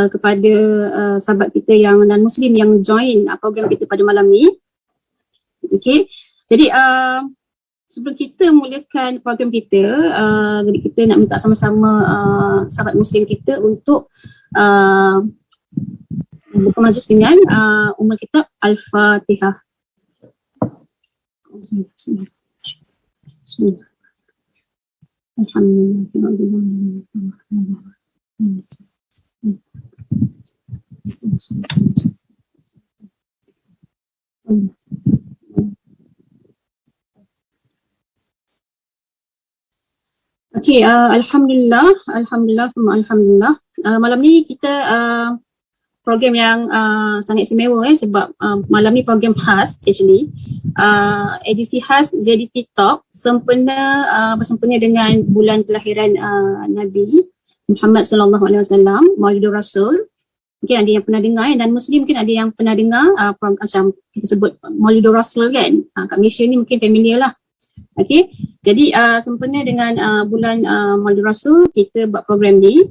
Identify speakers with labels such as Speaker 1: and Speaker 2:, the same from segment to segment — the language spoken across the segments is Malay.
Speaker 1: kepada sahabat kita yang non-Muslim yang join program kita pada malam ni. Okay, jadi sebelum kita mulakan program kita, jadi kita nak minta sama-sama sahabat Muslim kita untuk buka majlis dengan Ummul Kitab Al-Fatihah. Bismillah. Okay, Alhamdulillah, malam ni kita program yang sangat istimewa sebab malam ni program khas actually, edisi khas ZDT Talk bersempena dengan bulan kelahiran Nabi Muhammad sallallahu alaihi wasallam, Maulidur Rasul. Mungkin ada yang pernah dengar dan Muslim mungkin ada yang pernah dengar macam kita sebut Maulidur Rasul kan, kat Malaysia ni mungkin familiar lah. Okay, jadi sempena dengan bulan Maulidur Rasul, kita buat program ni.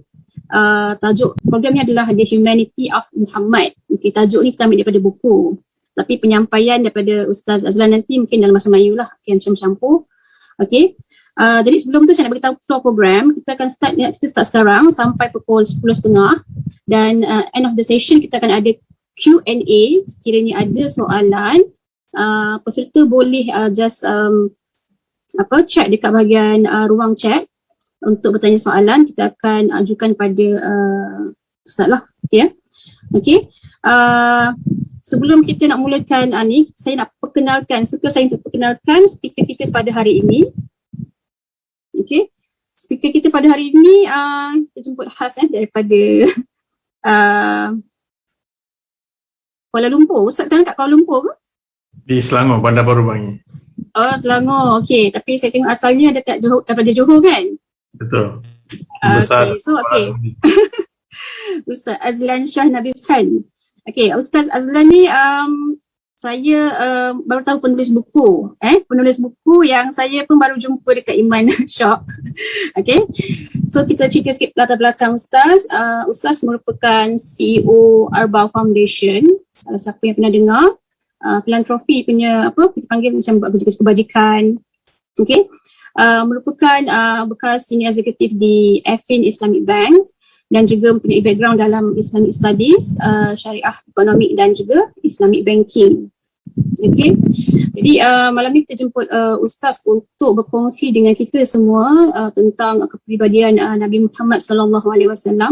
Speaker 1: Tajuk program ni adalah The Humanity of Muhammad. Okay, tajuk ni kita ambil daripada buku, tapi penyampaian daripada Ustaz Azlan nanti mungkin dalam bahasa Melayu lah, yang campur-campur. Okay, jadi sebelum tu saya nak beritahu flow program. Kita akan start sekarang sampai pukul 10.30 dan end of the session kita akan ada Q&A. Sekiranya ada soalan, peserta boleh just chat dekat bahagian ruang chat untuk bertanya soalan. Kita akan ajukan pada Ustaz lah. Okay, okay. Sebelum kita nak mulakan ni, saya nak perkenalkan, saya untuk perkenalkan speaker kita pada hari ini. Okay, speaker kita pada hari ini kita jemput khas daripada Kuala Lumpur. Ustaz kan kat Kuala Lumpur ke?
Speaker 2: Di Selangor, Bandar Baru Bangi.
Speaker 1: Oh, Selangor. Okay, tapi saya tengok asalnya dekat Johor, daripada Johor kan?
Speaker 2: Betul.
Speaker 1: Okay, so okay. Ustaz Azlan Shah Nabishan. Okay, Ustaz Azlan ni saya baru tahu penulis buku. Penulis buku yang saya pun baru jumpa dekat Iman Shop. Okay, so kita cerita sikit latar belakang Ustaz. Ustaz merupakan CEO Arba Foundation. Kalau siapa yang pernah dengar, filantropi punya kita panggil macam buat kerja kebajikan. Okay, merupakan bekas senior eksekutif di Affin Islamic Bank dan juga mempunyai background dalam Islamic Studies, Syariah Economic dan juga Islamic Banking. Okay, jadi malam ni kita jemput Ustaz untuk berkongsi dengan kita semua tentang kepribadian Nabi Muhammad sallallahu alaihi wasallam,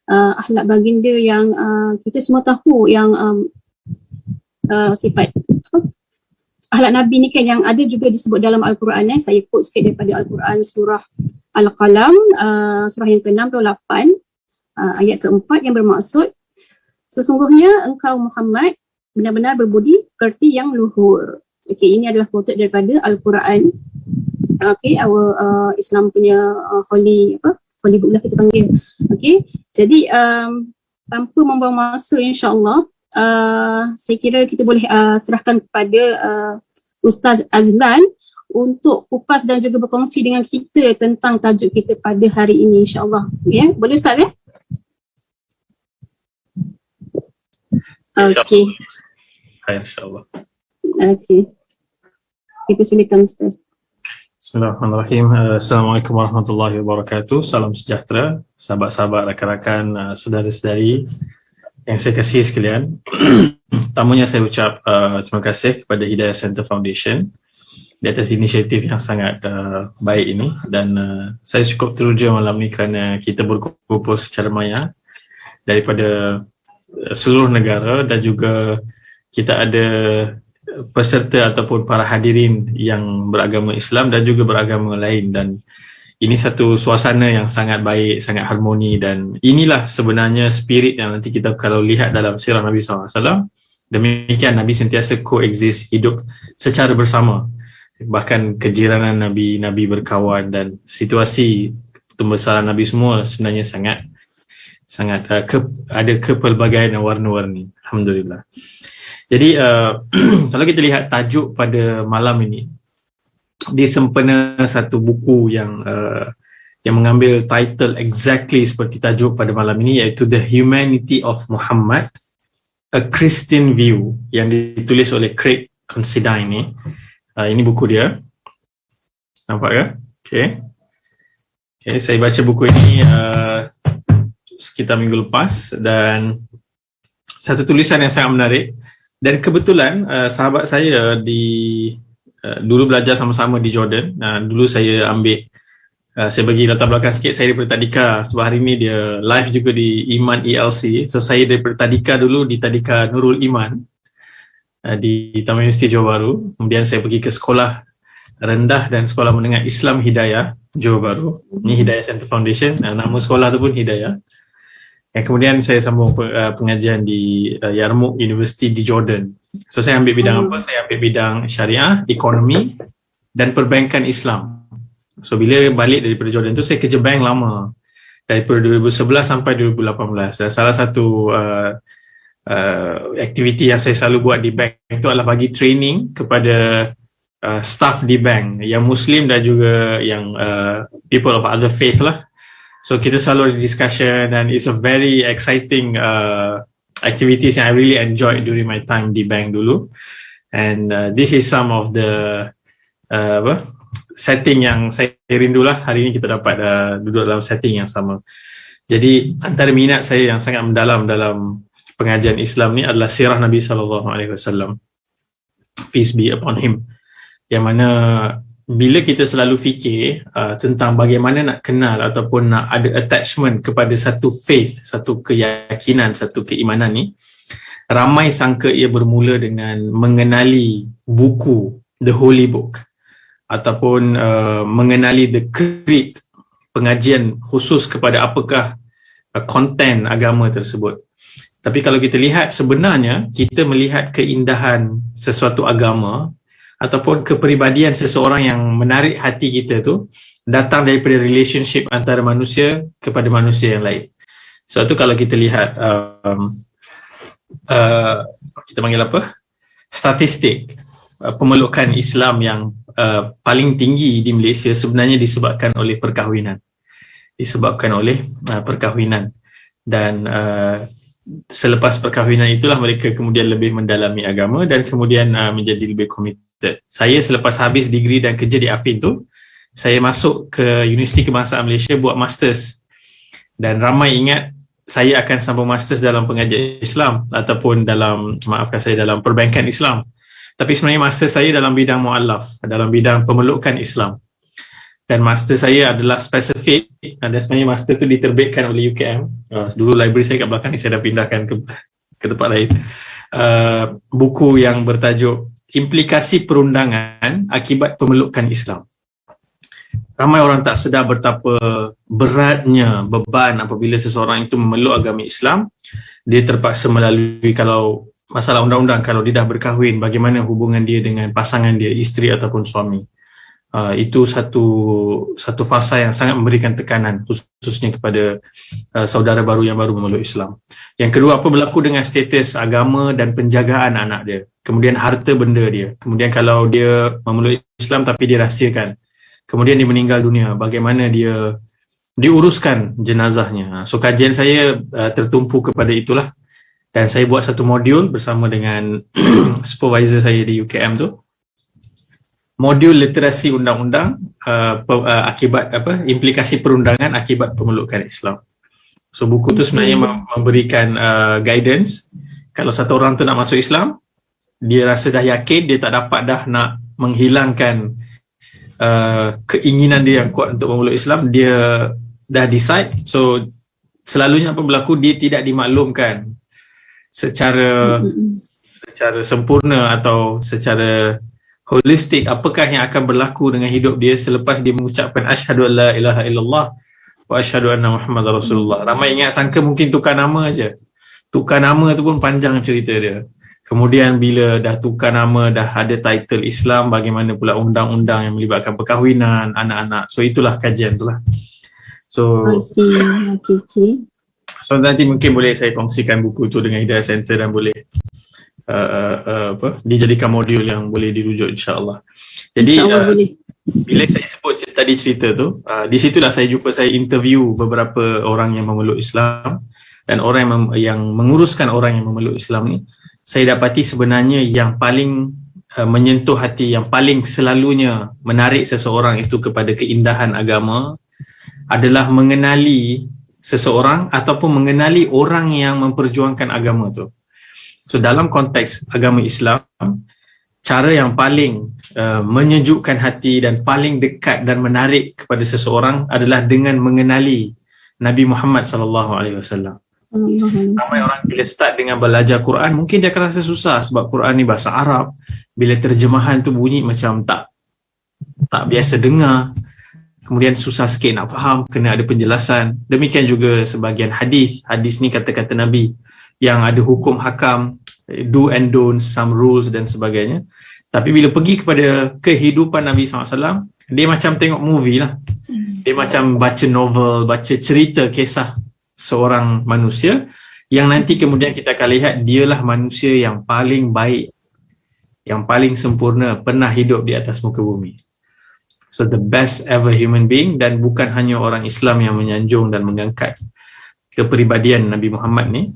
Speaker 1: akhlak baginda yang kita semua tahu yang sifat akhlak Nabi ni kan yang ada juga disebut dalam Al-Quran. Saya quote sikit daripada Al-Quran surah Al-Qalam, surah yang ke-68, ayat ke-4 yang bermaksud, sesungguhnya engkau Muhammad benar-benar berbudi pekerti yang luhur. Okay, ini adalah quote daripada Al-Quran. Okay, our Islam punya holy book lah kita panggil. Okay, jadi tanpa membuang masa insyaAllah, saya kira kita boleh serahkan kepada Ustaz Azlan untuk kupas dan juga berkongsi dengan kita tentang tajuk kita pada hari ini insyaAllah. Ya, boleh Ustaz ya? Okey.
Speaker 2: Hai, insyaAllah.
Speaker 1: Okey. Kita silakan Ustaz.
Speaker 2: Bismillahirrahmanirrahim. Assalamualaikum warahmatullahi wabarakatuh. Salam sejahtera, sahabat-sahabat, rakan-rakan, saudara-saudari yang saya kasih sekalian. Pertamanya saya ucap terima kasih kepada Hidayah Center Foundation di atas inisiatif yang sangat baik ini, dan saya cukup teruja malam ni kerana kita berkumpul secara maya daripada seluruh negara, dan juga kita ada peserta ataupun para hadirin yang beragama Islam dan juga beragama lain, dan ini satu suasana yang sangat baik, sangat harmoni, dan inilah sebenarnya spirit yang nanti kita kalau lihat dalam sirah Nabi SAW. Demikian Nabi sentiasa coexist, hidup secara bersama. Bahkan kejiranan Nabi, Nabi berkawan, dan situasi pembesaran Nabi semua sebenarnya sangat ada kepelbagaian dan warna-warni. Alhamdulillah. Jadi kalau kita lihat tajuk pada malam ini, dia sempena satu buku yang yang mengambil title exactly seperti tajuk pada malam ini, iaitu The Humanity of Muhammad, A Christian View, yang ditulis oleh Craig Considine ni. Ini buku dia. Nampak ke? Okay, saya baca buku ini sekitar minggu lepas, dan satu tulisan yang sangat menarik. Dan kebetulan sahabat saya dulu belajar sama-sama di Jordan. Dulu saya ambil, saya bagi latar belakang sikit, saya daripada Tadika, sebab hari ni dia live juga di Iman ELC. So saya daripada Tadika dulu, di Tadika Nurul Iman di Taman Universiti Johor Bahru. Kemudian saya pergi ke sekolah rendah dan sekolah menengah Islam Hidayah Johor Bahru. Ini Hidayah Center Foundation, nama sekolah tu pun Hidayah. Dan kemudian saya sambung pengajian di Yarmouk University di Jordan. So saya ambil bidang apa? Saya ambil bidang syariah, ekonomi dan perbankan Islam. So bila balik daripada Jordan tu, saya kerja bank lama, daripada 2011 sampai 2018. Dan salah satu aktiviti yang saya selalu buat di bank itu adalah bagi training kepada staff di bank yang Muslim dan juga yang people of other faith lah. So kita selalu ada discussion, and it's a very exciting activities yang I really enjoyed during my time di bank dulu. And this is some of the setting yang saya rindulah. Hari ini kita dapat duduk dalam setting yang sama. Jadi antara minat saya yang sangat mendalam dalam pengajian Islam ni adalah sirah Nabi SAW, peace be upon him, yang mana bila kita selalu fikir tentang bagaimana nak kenal ataupun nak ada attachment kepada satu faith, satu keyakinan, satu keimanan ni, ramai sangka ia bermula dengan mengenali buku, the holy book, ataupun mengenali the creed, pengajian khusus kepada apakah konten agama tersebut. Tapi kalau kita lihat, sebenarnya kita melihat keindahan sesuatu agama ataupun kepribadian seseorang yang menarik hati kita tu datang daripada relationship antara manusia kepada manusia yang lain. Sebab tu kalau kita lihat kita panggil apa? Statistik pemelukan Islam yang paling tinggi di Malaysia sebenarnya disebabkan oleh perkahwinan. Dan selepas perkahwinan itulah mereka kemudian lebih mendalami agama dan kemudian menjadi lebih committed. Saya selepas habis degree dan kerja di AFIN tu, saya masuk ke Universiti Kebangsaan Malaysia buat masters, dan ramai ingat saya akan sambung masters dalam pengajian Islam ataupun dalam perbankan Islam. Tapi sebenarnya master saya dalam bidang mu'allaf, dalam bidang pemelukan Islam. Dan master saya adalah spesifik, dan sebenarnya master tu diterbitkan oleh UKM. Dulu library saya kat belakang ni, saya dah pindahkan ke tempat lain. Buku yang bertajuk Implikasi Perundangan Akibat Pemelukan Islam. Ramai orang tak sedar betapa beratnya beban apabila seseorang itu memeluk agama Islam. Dia terpaksa melalui, kalau masalah undang-undang, kalau dia dah berkahwin, bagaimana hubungan dia dengan pasangan dia, isteri ataupun suami. Itu satu fasa yang sangat memberikan tekanan khususnya kepada saudara baru yang baru memeluk Islam. Yang kedua, apa berlaku dengan status agama dan penjagaan anak dia, kemudian harta benda dia, kemudian kalau dia memeluk Islam tapi dirahsiakan, kemudian dia meninggal dunia, bagaimana dia diuruskan jenazahnya. So kajian saya tertumpu kepada itulah, dan saya buat satu modul bersama dengan supervisor saya di UKM tu, modul literasi undang-undang akibat implikasi perundangan akibat pemelukan Islam. So buku tu sebenarnya memberikan guidance. Kalau satu orang tu nak masuk Islam, dia rasa dah yakin, dia tak dapat dah nak menghilangkan keinginan dia yang kuat untuk memeluk Islam, dia dah decide. So selalunya apa berlaku, dia tidak dimaklumkan secara sempurna atau secara holistik apakah yang akan berlaku dengan hidup dia selepas dia mengucapkan asyhadu alla ilaha illallah wa asyhadu anna Muhammadar Rasulullah. Ramai ingat sangka mungkin tukar nama aja. Tukar nama tu pun panjang cerita dia. Kemudian bila dah tukar nama, dah ada title Islam, bagaimana pula undang-undang yang melibatkan perkahwinan anak-anak. So itulah kajian tu lah. So
Speaker 1: I see. Okay.
Speaker 2: So nanti mungkin boleh saya kongsikan buku tu dengan Hidayah Center dan boleh dijadikan modul yang boleh dirujuk, insya-Allah. Jadi
Speaker 1: InsyaAllah boleh.
Speaker 2: bila saya sebut tadi cerita tu, di situlah saya jumpa, saya interview beberapa orang yang memeluk Islam, dan orang yang menguruskan orang yang memeluk Islam ni, saya dapati sebenarnya yang paling menyentuh hati, yang paling selalunya menarik seseorang itu kepada keindahan agama adalah mengenali seseorang ataupun mengenali orang yang memperjuangkan agama tu. So dalam konteks agama Islam, cara yang paling menyejukkan hati dan paling dekat dan menarik kepada seseorang adalah dengan mengenali Nabi Muhammad sallallahu alaihi wasallam. Ramai orang bila start dengan belajar Quran, mungkin dia akan rasa susah sebab Quran ni bahasa Arab. Bila terjemahan tu bunyi macam tak biasa dengar. Kemudian susah sikit nak faham, kena ada penjelasan. Demikian juga sebahagian hadis. Hadis ni kata-kata Nabi yang ada hukum hakam, do and don'ts, some rules dan sebagainya. Tapi bila pergi kepada kehidupan Nabi SAW, dia macam tengok movie lah. Dia macam baca novel, baca cerita kisah seorang manusia yang nanti kemudian kita akan lihat dialah manusia yang paling baik, yang paling sempurna pernah hidup di atas muka bumi. So the best ever human being, dan bukan hanya orang Islam yang menyanjung dan mengangkat kepribadian Nabi Muhammad ni,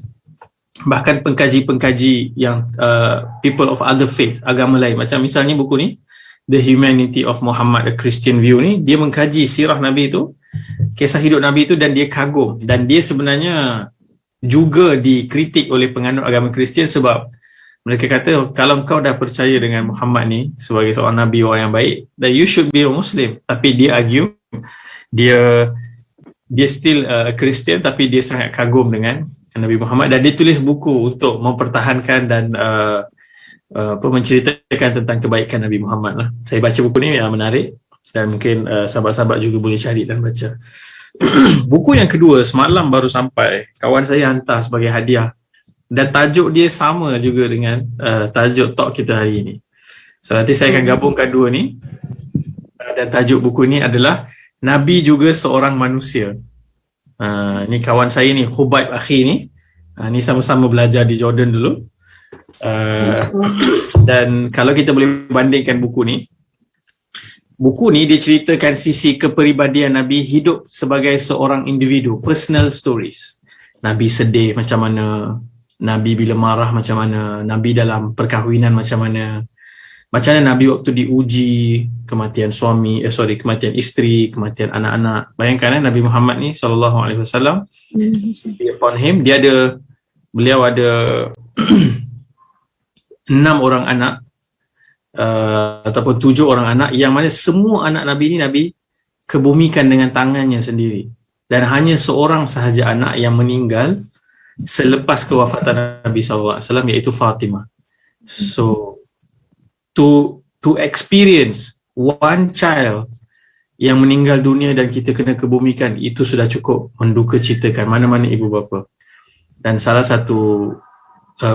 Speaker 2: bahkan pengkaji-pengkaji yang people of other faith, agama lain, macam misalnya buku ni The Humanity of Muhammad, A Christian View ni, dia mengkaji sirah Nabi tu, kisah hidup Nabi tu, dan dia kagum, dan dia sebenarnya juga dikritik oleh penganut agama Kristian sebab mereka kata kalau kau dah percaya dengan Muhammad ni sebagai seorang Nabi, orang yang baik, then you should be a Muslim. Tapi dia argue, dia still a Christian, tapi dia sangat kagum dengan Nabi Muhammad, dan dia tulis buku untuk mempertahankan dan menceritakan tentang kebaikan Nabi Muhammad lah. Saya baca buku ni yang menarik, dan mungkin sahabat-sahabat juga boleh cari dan baca. Buku yang kedua semalam baru sampai, kawan saya hantar sebagai hadiah, dan tajuk dia sama juga dengan tajuk talk kita hari ini. So nanti saya akan gabungkan dua ni, dan tajuk buku ni adalah Nabi Juga Seorang Manusia. Ni kawan saya ni, Khubaib Akhi ni, ni sama-sama belajar di Jordan dulu. Dan kalau kita boleh bandingkan buku ni dia ceritakan sisi kepribadian Nabi hidup sebagai seorang individu, personal stories. Nabi sedih macam mana, Nabi bila marah macam mana, Nabi dalam perkahwinan macam mana Nabi waktu diuji, kematian kematian isteri, kematian anak-anak. Bayangkan Nabi Muhammad ni sallallahu alaihi wasallam, upon him beliau ada 6 orang anak ataupun 7 orang anak, yang mana semua anak Nabi ni Nabi kebumikan dengan tangannya sendiri, dan hanya seorang sahaja anak yang meninggal selepas kewafatan Nabi SAW, iaitu Fatimah. So to experience one child yang meninggal dunia dan kita kena kebumikan, itu sudah cukup menduka citakan mana-mana ibu bapa. Dan salah satu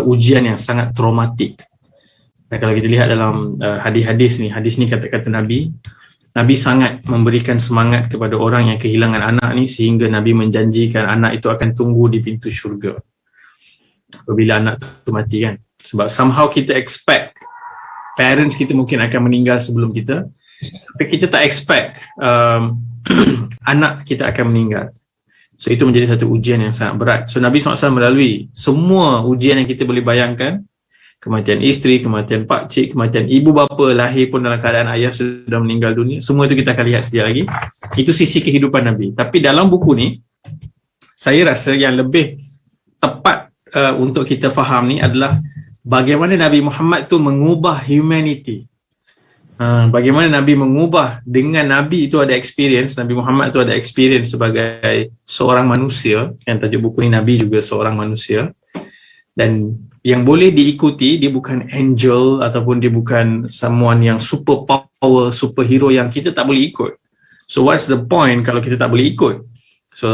Speaker 2: ujian yang sangat traumatik. Dan kalau kita lihat dalam hadis ni kata-kata Nabi sangat memberikan semangat kepada orang yang kehilangan anak ni, sehingga Nabi menjanjikan anak itu akan tunggu di pintu syurga apabila anak itu mati kan. Sebab somehow kita expect parents kita mungkin akan meninggal sebelum kita, tapi kita tak expect anak kita akan meninggal. So itu menjadi satu ujian yang sangat berat. So Nabi SAW melalui semua ujian yang kita boleh bayangkan, kematian isteri, kematian pakcik, kematian ibu bapa, lahir pun dalam keadaan ayah sudah meninggal dunia. Semua itu kita akan lihat sekejap lagi. Itu sisi kehidupan Nabi. Tapi dalam buku ni, saya rasa yang lebih tepat untuk kita faham ni adalah bagaimana Nabi Muhammad tu mengubah humanity. Bagaimana Nabi mengubah, dengan Nabi itu ada experience, Nabi Muhammad itu ada experience sebagai seorang manusia, yang tajuk buku ni Nabi Juga Seorang Manusia. Dan yang boleh diikuti, dia bukan angel ataupun dia bukan someone yang super power, superhero yang kita tak boleh ikut. So what's the point kalau kita tak boleh ikut? So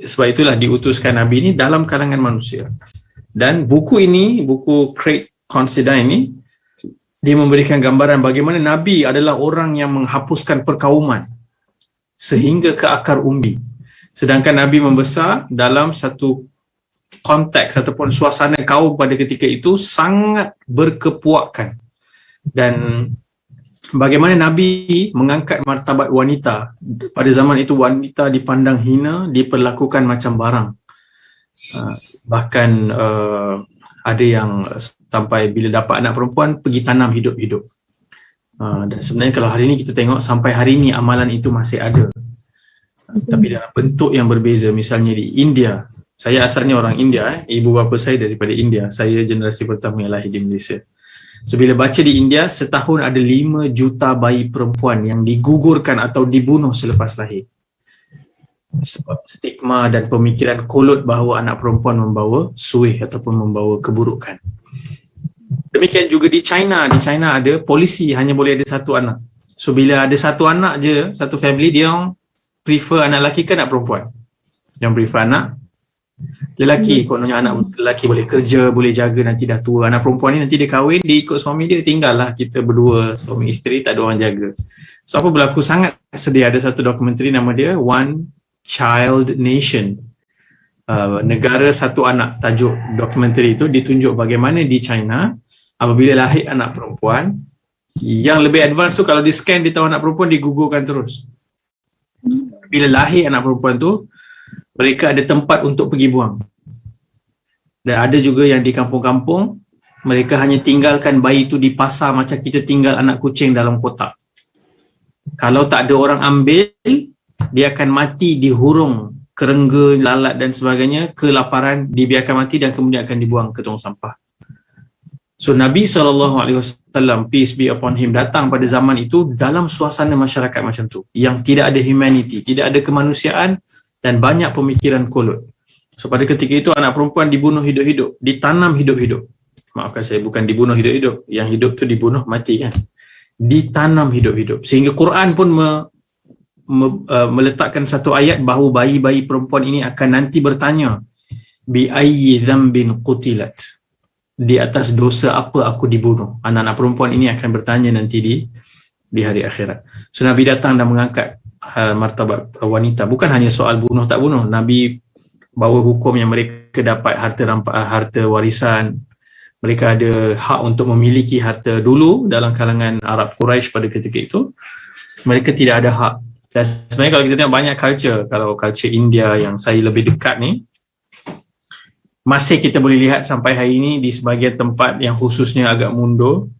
Speaker 2: sebab itulah diutuskan Nabi ni dalam kalangan manusia. Dan buku ini, buku Craig Considine ini, dia memberikan gambaran bagaimana Nabi adalah orang yang menghapuskan perkauman sehingga ke akar umbi. Sedangkan Nabi membesar dalam satu konteks ataupun suasana kaum pada ketika itu sangat berkepuakan. Dan bagaimana Nabi mengangkat martabat wanita. Pada zaman itu wanita dipandang hina, diperlakukan macam barang. Bahkan ada yang sampai bila dapat anak perempuan pergi tanam hidup-hidup. Dan sebenarnya kalau hari ini kita tengok sampai hari ini amalan itu masih ada. Tapi dalam bentuk yang berbeza. Misalnya di India, saya asalnya orang India, ibu bapa saya daripada India. Saya generasi pertama yang lahir di Malaysia. So bila baca di India, setahun ada 5 juta bayi perempuan yang digugurkan atau dibunuh selepas lahir. Sebab stigma dan pemikiran kolot bahawa anak perempuan membawa suih ataupun membawa keburukan. Demikian juga di China. Di China ada polisi hanya boleh ada satu anak. So bila ada satu anak je, satu family, dia orang prefer anak lelaki ke anak perempuan? Yang prefer anak lelaki. Kononnya anak lelaki boleh kerja, boleh jaga, nanti dah tua. Anak perempuan ni nanti dia kahwin, dia ikut suami dia, tinggal lah kita berdua, suami isteri, tak ada orang jaga. So apa berlaku, sangat sedih. Ada satu dokumentari nama dia One Child Nation, negara satu anak. Tajuk dokumentari itu ditunjuk bagaimana di China apabila lahir anak perempuan, yang lebih advance tu kalau di scan dia tahu anak perempuan, digugurkan terus. Bila lahir anak perempuan tu, mereka ada tempat untuk pergi buang. Dan ada juga yang di kampung-kampung, mereka hanya tinggalkan bayi tu di pasar macam kita tinggal anak kucing dalam kotak. Kalau tak ada orang ambil, dia akan mati dihurung, kerengga, lalat dan sebagainya, kelaparan, dibiarkan mati dan kemudian akan dibuang ke tong sampah. So Nabi SAW, peace be upon him, datang pada zaman itu dalam suasana masyarakat macam tu, yang tidak ada humanity, tidak ada kemanusiaan dan banyak pemikiran kolot. So pada ketika itu anak perempuan dibunuh hidup-hidup, ditanam hidup-hidup. Maafkan saya, bukan dibunuh hidup-hidup, yang hidup tu dibunuh mati kan, ditanam hidup-hidup. Sehingga Quran pun meletakkan satu ayat bahawa bayi-bayi perempuan ini akan nanti bertanya, bi ayyi dzambin qutilat, di atas dosa apa aku dibunuh. Anak-anak perempuan ini akan bertanya nanti di hari akhirat. So Nabi datang dan mengangkat martabat wanita. Bukan hanya soal bunuh tak bunuh. Nabi bawa hukum yang mereka dapat harta warisan. Mereka ada hak untuk memiliki harta. Dulu dalam kalangan Arab Quraisy pada ketika itu, mereka tidak ada hak. Dan sebenarnya kalau kita tengok banyak culture, kalau culture India yang saya lebih dekat ni, masih kita boleh lihat sampai hari ini di sebahagian tempat yang khususnya agak mundur,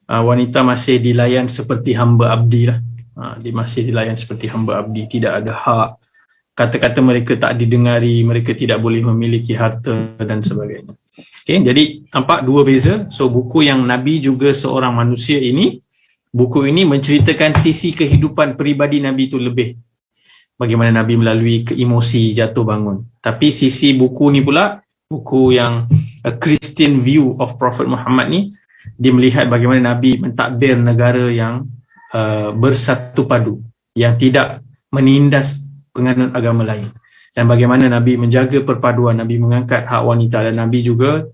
Speaker 2: wanita masih dilayan seperti hamba abdi lah. Dia masih dilayan seperti hamba abdi, tidak ada hak. Kata-kata mereka tak didengari, mereka tidak boleh memiliki harta dan sebagainya. Okay, jadi nampak dua beza. So buku yang Nabi juga seorang manusia ini, buku ini menceritakan sisi kehidupan peribadi Nabi itu lebih. Bagaimana Nabi melalui emosi jatuh bangun. Tapi sisi buku ni pula, buku yang A Christian View of Prophet Muhammad ni, dia melihat bagaimana Nabi mentadbir negara yang bersatu padu, yang tidak menindas penganut agama lain, dan bagaimana Nabi menjaga perpaduan, Nabi mengangkat hak wanita. Dan Nabi juga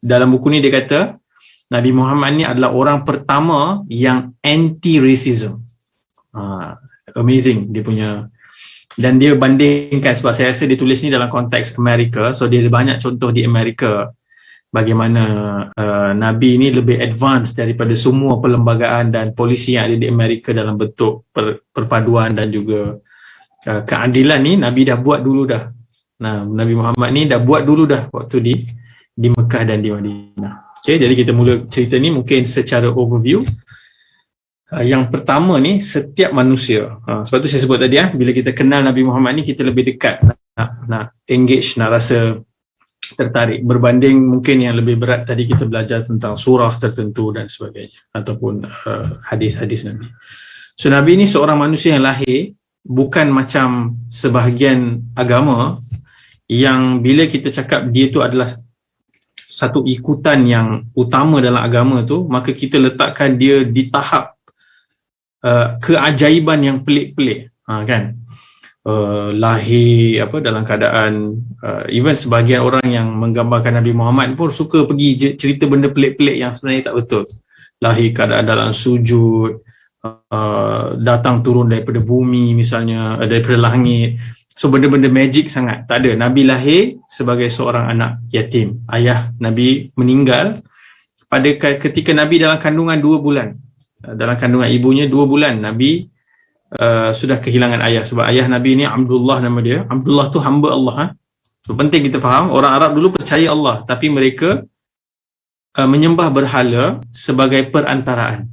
Speaker 2: dalam buku ni dia kata Nabi Muhammad ni adalah orang pertama yang anti-racism. Amazing dia punya. Dan dia bandingkan, sebab saya rasa dia tulis ni dalam konteks Amerika, so dia ada banyak contoh di Amerika bagaimana Nabi ni lebih advance daripada semua perlembagaan dan polisi yang ada di Amerika dalam bentuk perpaduan dan juga keadilan ni. Nabi dah buat dulu dah. Nabi Muhammad ni dah buat dulu dah waktu di Mekah dan di Madinah. Okay, jadi kita mula cerita ni mungkin secara overview. Yang pertama ni, setiap manusia, sebab tu saya sebut tadi, bila kita kenal Nabi Muhammad ni, kita lebih dekat, nak engage, nak rasa tertarik, berbanding mungkin yang lebih berat tadi kita belajar tentang surah tertentu dan sebagainya, ataupun hadis-hadis Nabi. So Nabi ni seorang manusia yang lahir, bukan macam sebahagian agama yang bila kita cakap dia tu adalah satu ikutan yang utama dalam agama tu, maka kita letakkan dia di tahap keajaiban yang pelik-pelik, kan? Lahir dalam keadaan even sebahagian orang yang menggambarkan Nabi Muhammad pun suka pergi cerita benda pelik-pelik yang sebenarnya tak betul. Lahir keadaan dalam sujud, datang turun daripada bumi misalnya, daripada langit. So benda-benda magic sangat tak ada. Nabi lahir sebagai seorang anak yatim. Ayah Nabi meninggal pada ketika Nabi dalam kandungan 2 bulan. dalam kandungan ibunya 2 bulan Nabi sudah kehilangan ayah, sebab ayah Nabi ni Abdullah nama dia. Abdullah tu hamba Allah. So, penting kita faham, orang Arab dulu percaya Allah tapi mereka menyembah berhala sebagai perantaraan.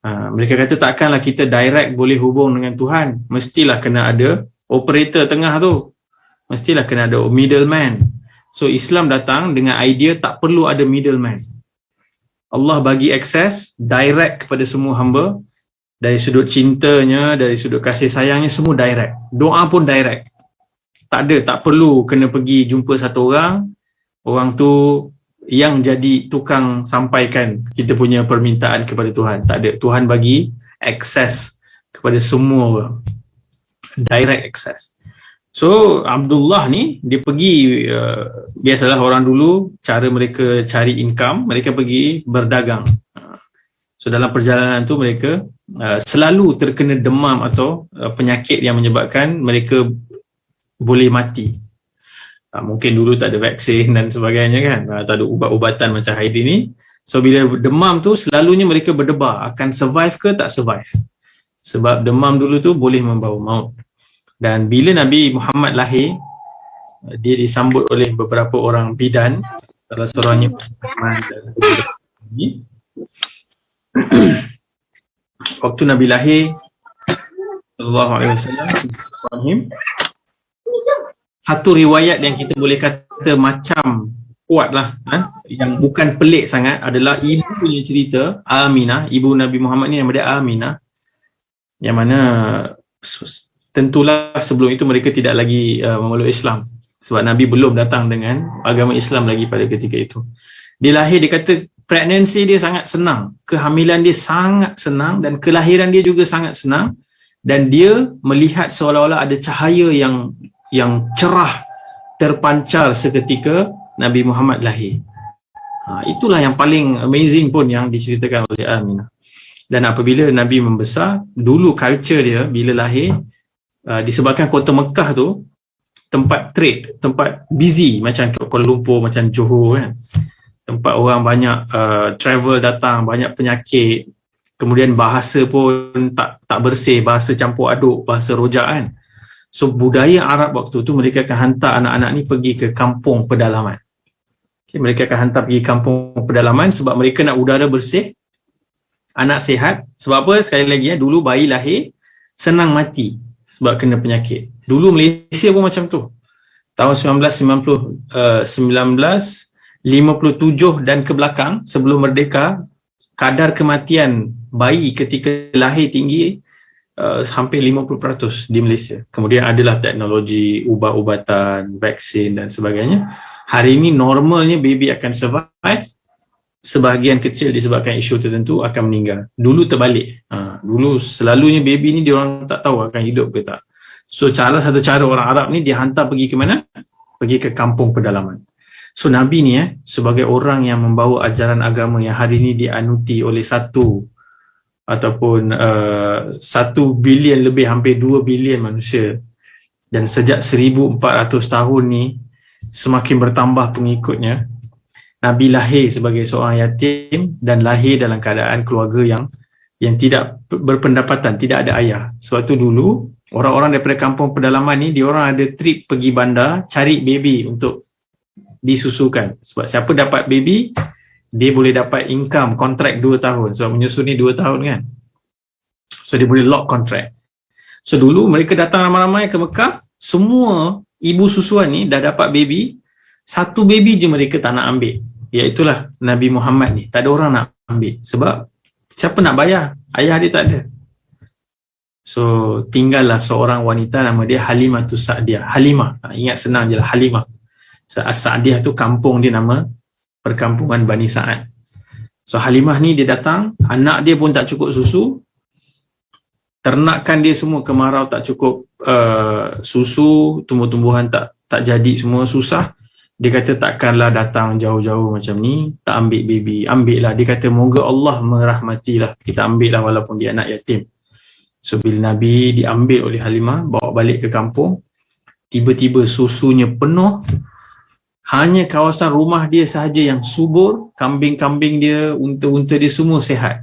Speaker 2: Mereka kata takkanlah kita direct boleh hubung dengan Tuhan, mestilah kena ada operator tengah tu, mestilah kena ada middleman. So Islam datang dengan idea tak perlu ada middleman. Allah bagi akses direct kepada semua hamba, dari sudut cintanya, dari sudut kasih sayangnya, semua direct. Doa pun direct. Tak perlu kena pergi jumpa satu orang tu yang jadi tukang sampaikan kita punya permintaan kepada Tuhan. Tak ada. Tuhan bagi akses kepada semua orang. Direct access. So Abdullah ni dia pergi, biasalah orang dulu cara mereka cari income, mereka pergi berdagang. So dalam perjalanan tu mereka selalu terkena demam atau penyakit yang menyebabkan mereka boleh mati. Mungkin dulu tak ada vaksin dan sebagainya kan, tak ada ubat-ubatan macam hari ini. So bila demam tu selalunya mereka berdebar akan survive ke tak survive, sebab demam dulu tu boleh membawa maut. Dan bila Nabi Muhammad lahir, dia disambut oleh beberapa orang bidan, salah seorangnya waktu Nabi lahir sallallahu alaihi wasallam, satu riwayat yang kita boleh kata macam kuat lah, yang bukan pelik sangat, adalah ibu punya cerita, Aminah, ibu Nabi Muhammad ni nama dia Aminah, yang mana tentulah sebelum itu mereka tidak lagi memeluk Islam, sebab Nabi belum datang dengan agama Islam lagi pada ketika itu. Dia lahir, dia kata pregnancy dia sangat senang, kehamilan dia sangat senang, dan kelahiran dia juga sangat senang, dan dia melihat seolah-olah ada cahaya yang cerah terpancar seketika Nabi Muhammad lahir. Itulah yang paling amazing pun yang diceritakan oleh Aminah. Dan apabila Nabi membesar, dulu culture dia bila lahir, disebabkan kota Mekah tu tempat trade, tempat busy macam Kuala Lumpur, macam Johor kan, tempat orang banyak travel datang, banyak penyakit, kemudian bahasa pun tak bersih, bahasa campur aduk, bahasa rojak kan. So budaya Arab waktu tu, mereka akan hantar anak-anak ni pergi ke kampung pedalaman. Okay, mereka akan hantar pergi kampung pedalaman sebab mereka nak udara bersih, anak sihat. Sebab apa? Sekali lagi dulu bayi lahir senang mati sebab kena penyakit. Dulu Malaysia pun macam tu. Tahun 1957 dan ke belakang, sebelum merdeka, kadar kematian bayi ketika lahir tinggi, hampir 50% di Malaysia. Kemudian adalah teknologi ubat-ubatan, vaksin dan sebagainya. Hari ini normalnya baby akan survive, sebahagian kecil disebabkan isu tertentu akan meninggal. Dulu terbalik. Dulu selalunya baby ni diorang tak tahu akan hidup ke tak. So satu cara orang Arab ni dia hantar pergi ke mana? Pergi ke kampung pedalaman. So Nabi ni sebagai orang yang membawa ajaran agama yang hari ini dianuti oleh 1 bilion lebih, hampir 2 bilion manusia, dan sejak 1400 tahun ni semakin bertambah pengikutnya. Nabi lahir sebagai seorang yatim dan lahir dalam keadaan keluarga yang tidak berpendapatan, tidak ada ayah. Sebab tu dulu orang-orang daripada kampung pedalaman ni, diorang ada trip pergi bandar cari baby untuk disusukan. Sebab siapa dapat baby, dia boleh dapat income, kontrak 2 tahun. Sebab menyusu ni 2 tahun kan. So dia boleh lock kontrak. So dulu mereka datang ramai-ramai ke Mekah, semua ibu susuan ni dah dapat baby, 1 baby je mereka tak nak ambil. Iaitulah Nabi Muhammad ni. Tak ada orang nak ambil. Sebab siapa nak bayar? Ayah dia tak ada. So tinggallah seorang wanita nama dia Halimatus Sa'diyah. Halimah. Ingat senang je lah, Halimah. As-Sa'diyah tu kampung dia, nama perkampungan Bani Sa'ad. So Halimah ni dia datang, anak dia pun tak cukup susu, ternakan dia semua kemarau, tak cukup susu, tumbuh-tumbuhan tak jadi, semua susah. Dia kata takkanlah datang jauh-jauh macam ni, tak ambil baby. Ambil lah. Dia kata moga Allah merahmatilah. Kita ambil lah walaupun dia anak yatim. So bila Nabi diambil oleh Halimah, bawa balik ke kampung, tiba-tiba susunya penuh. Hanya kawasan rumah dia sahaja yang subur, kambing-kambing dia, unta-unta dia semua sihat.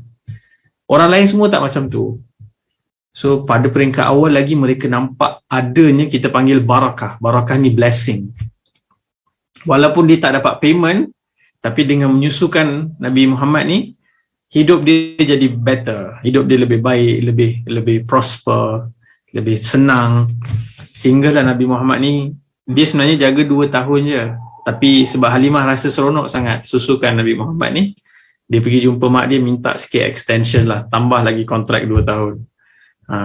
Speaker 2: Orang lain semua tak macam tu. So pada peringkat awal lagi mereka nampak adanya kita panggil barakah. Barakah ni blessing. Walaupun dia tak dapat payment, tapi dengan menyusukan Nabi Muhammad ni, hidup dia jadi better. Hidup dia lebih baik, lebih prosper, lebih senang. Sehinggalah Nabi Muhammad ni, dia sebenarnya jaga 2 tahun je. Tapi sebab Halimah rasa seronok sangat susukan Nabi Muhammad ni, dia pergi jumpa mak dia, minta sikit extension lah, tambah lagi kontrak 2 tahun.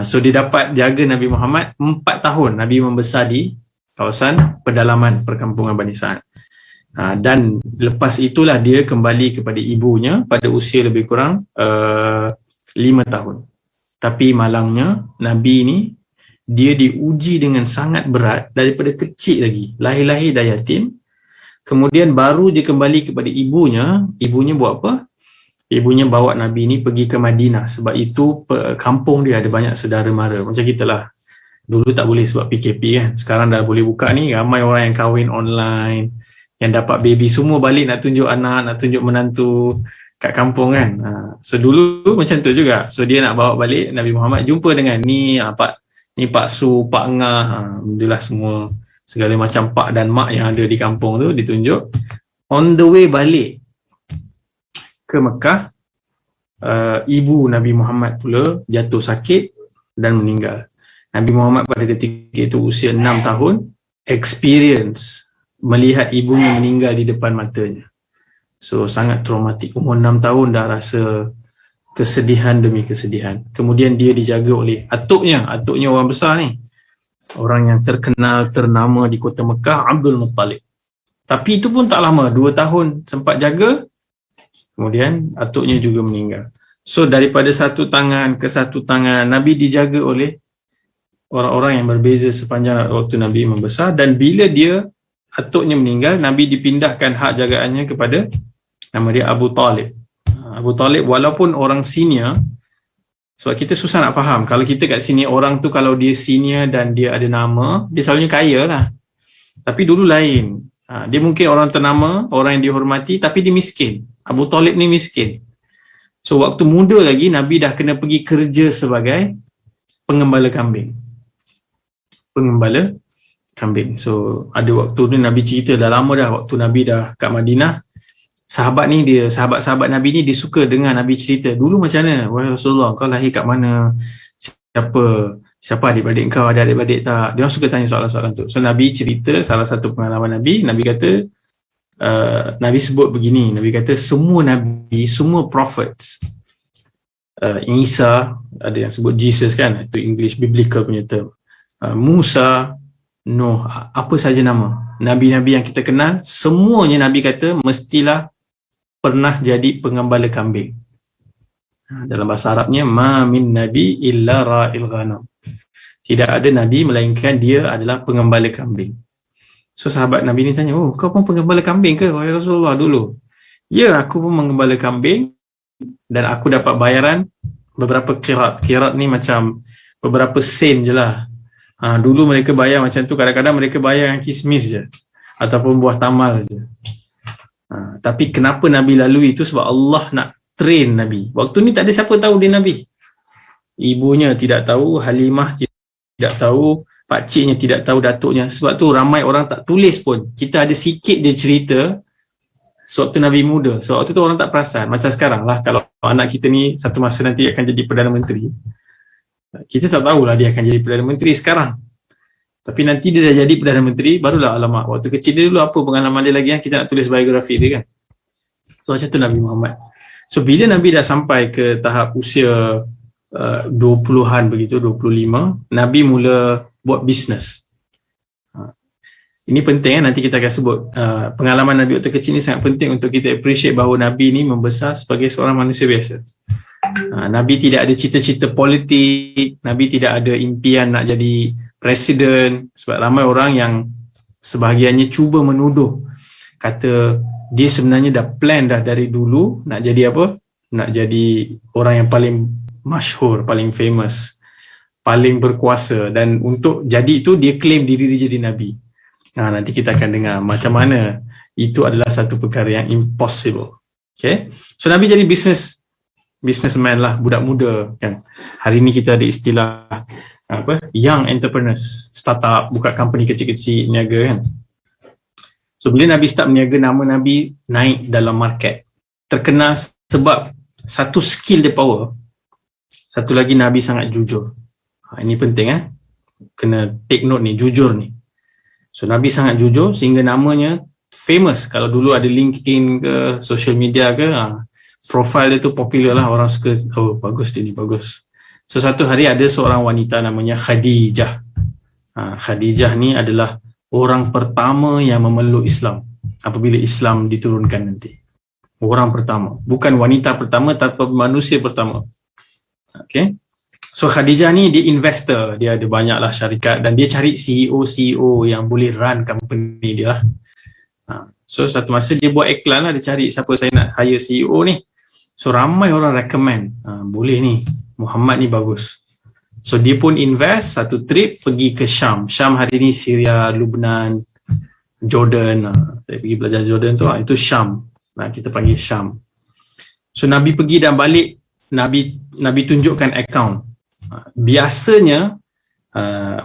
Speaker 2: So dia dapat jaga Nabi Muhammad 4 tahun. Nabi membesar di kawasan pedalaman perkampungan Bani Sa'ad. Dan lepas itulah dia kembali kepada ibunya pada usia lebih kurang 5 tahun. Tapi malangnya Nabi ni dia diuji dengan sangat berat daripada kecil lagi. Lahir-lahir dah yatim. Kemudian baru dia kembali kepada ibunya. Ibunya buat apa? Ibunya bawa Nabi ni pergi ke Madinah. Sebab itu kampung dia ada banyak saudara mara. Macam kita lah. Dulu tak boleh sebab PKP kan. Sekarang dah boleh buka ni. Ramai orang yang kahwin online, yang dapat baby, semua balik nak tunjuk anak, nak tunjuk menantu kat kampung kan. So dulu macam tu juga. So dia nak bawa balik Nabi Muhammad, jumpa dengan ni Pak Su, Pak Ngah, alhamdulillah semua segala macam pak dan mak yang ada di kampung tu ditunjuk. On the way balik ke Mekah, ibu Nabi Muhammad pula jatuh sakit dan meninggal. Nabi Muhammad pada ketika itu usia 6 tahun, experience melihat ibunya meninggal di depan matanya. So sangat traumatik. Umur 6 tahun dah rasa kesedihan demi kesedihan. Kemudian dia dijaga oleh atuknya orang besar ni. Orang yang terkenal, ternama di kota Mekah, Abdul Muttalib. Tapi itu pun tak lama, 2 tahun sempat jaga. Kemudian atuknya juga meninggal. So daripada satu tangan ke satu tangan, Nabi dijaga oleh orang-orang yang berbeza sepanjang waktu Nabi membesar. Dan bila dia atuknya meninggal, Nabi dipindahkan hak jagaannya kepada nama dia Abu Talib. Abu Talib walaupun orang senior, sebab kita susah nak faham. Kalau kita kat sini, orang tu kalau dia senior dan dia ada nama, dia selalunya kaya lah. Tapi dulu lain. Dia mungkin orang ternama, orang yang dihormati, tapi dia miskin. Abu Talib ni miskin. So waktu muda lagi, Nabi dah kena pergi kerja sebagai pengembala kambing. Pengembala kambing. So ada waktu ni Nabi cerita, dah lama dah waktu Nabi dah kat Madinah, sahabat-sahabat Nabi ni dia suka dengar Nabi cerita, dulu macam mana wahai Rasulullah, kau lahir kat mana, siapa adik-adik kau, ada adik-adik tak, dia orang suka tanya soalan-soalan tu. So Nabi cerita salah satu pengalaman Nabi kata, Nabi sebut begini, Nabi kata semua Nabi, semua prophets, Isa, ada yang sebut Jesus kan, itu English biblical punya term, Musa, Nuh, apa saja nama Nabi-Nabi yang kita kenal, semuanya Nabi kata mestilah pernah jadi pengembala kambing. Dalam bahasa Arabnya, ma min nabi illa ra'il ghanam. Tidak ada Nabi melainkan dia adalah pengembala kambing. So sahabat Nabi ni tanya, oh kau pun pengembala kambing ke wahai Rasulullah dulu? Ya, aku pun pengembala kambing dan aku dapat bayaran beberapa kirat. Kirat ni macam beberapa sen je lah. Dulu mereka bayar macam tu, kadang-kadang mereka bayar yang kismis je ataupun buah tamal je. Tapi kenapa Nabi lalui itu? Sebab Allah nak train Nabi. Waktu ni tak ada siapa tahu dia Nabi. Ibunya tidak tahu, Halimah tidak tahu, pakciknya tidak tahu, datuknya. Sebab tu ramai orang tak tulis pun. Kita ada sikit dia cerita sewaktu Nabi muda. So waktu tu orang tak perasan. Macam sekarang lah, kalau anak kita ni satu masa nanti akan jadi Perdana Menteri, kita tak tahulah dia akan jadi Perdana Menteri sekarang. Tapi nanti dia dah jadi Perdana Menteri, barulah alamak, waktu kecil dia dulu apa pengalaman dia lagi yang kita nak tulis biografi dia kan. So macam tu Nabi Muhammad. So bila Nabi dah sampai ke tahap usia 20-an begitu, 25, Nabi mula buat bisnes. Ini penting nanti kita akan sebut. Pengalaman Nabi waktu kecil ni sangat penting untuk kita appreciate bahawa Nabi ni membesar sebagai seorang manusia biasa. Nabi tidak ada cita-cita politik, Nabi tidak ada impian nak jadi presiden. Sebab ramai orang yang sebahagiannya cuba menuduh, kata dia sebenarnya dah plan dah dari dulu nak jadi apa? Nak jadi orang yang paling masyhur, paling famous, paling berkuasa, dan untuk jadi itu dia claim diri dia jadi Nabi. Nanti kita akan dengar macam mana itu adalah satu perkara yang impossible. Okay? So Nabi jadi bisnes businessman lah, budak muda kan. Hari ni kita ada istilah young entrepreneurs, startup, buka company kecil-kecil, niaga kan. So bila Nabi start meniaga, nama Nabi naik dalam market, terkenal sebab satu skill dia power, satu lagi Nabi sangat jujur. Ini penting kena take note ni, jujur ni. So Nabi sangat jujur sehingga namanya famous. Kalau dulu ada LinkedIn ke, social media ke, profile dia tu popular lah, orang suka, oh bagus dia ni, bagus. So satu hari ada seorang wanita namanya Khadijah. Khadijah ni adalah orang pertama yang memeluk Islam apabila Islam diturunkan nanti. Orang pertama, bukan wanita pertama tapi manusia pertama. Okay. So Khadijah ni dia investor, dia ada banyaklah syarikat dan dia cari CEO yang boleh run company dia lah. So satu masa dia buat iklan lah, dia cari siapa saya nak hire CEO ni. So ramai orang recommend, boleh ni, Muhammad ni bagus. So dia pun invest satu trip pergi ke Syam. Syam hari ni Syria, Lebanon, Jordan. Saya pergi belajar Jordan tu, itu Syam. Kita panggil Syam. So Nabi pergi dan balik, Nabi tunjukkan account. Biasanya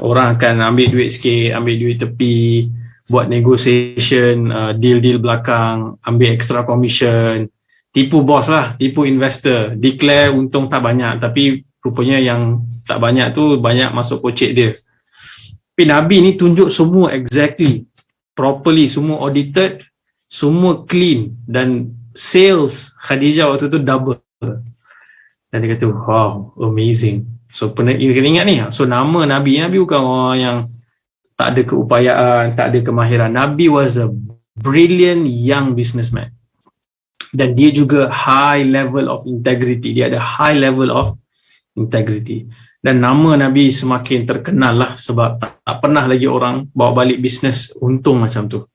Speaker 2: orang akan ambil duit sikit, ambil duit tepi, buat negotiation, deal-deal belakang, ambil extra commission, tipu bos lah, tipu investor, declare untung tak banyak tapi rupanya yang tak banyak tu banyak masuk kocek dia. Tapi Nabi ni tunjuk semua exactly, properly, semua audited, semua clean, dan sales Khadijah waktu tu double. Dan dia kata, wow, amazing. So kena ingat ni, so nama Nabi bukan orang yang tak ada keupayaan, tak ada kemahiran. Nabi was a brilliant young businessman. Dan dia juga high level of integrity. Dia ada high level of integrity. Dan nama Nabi semakin terkenal lah sebab tak pernah lagi orang bawa balik bisnes untung macam tu.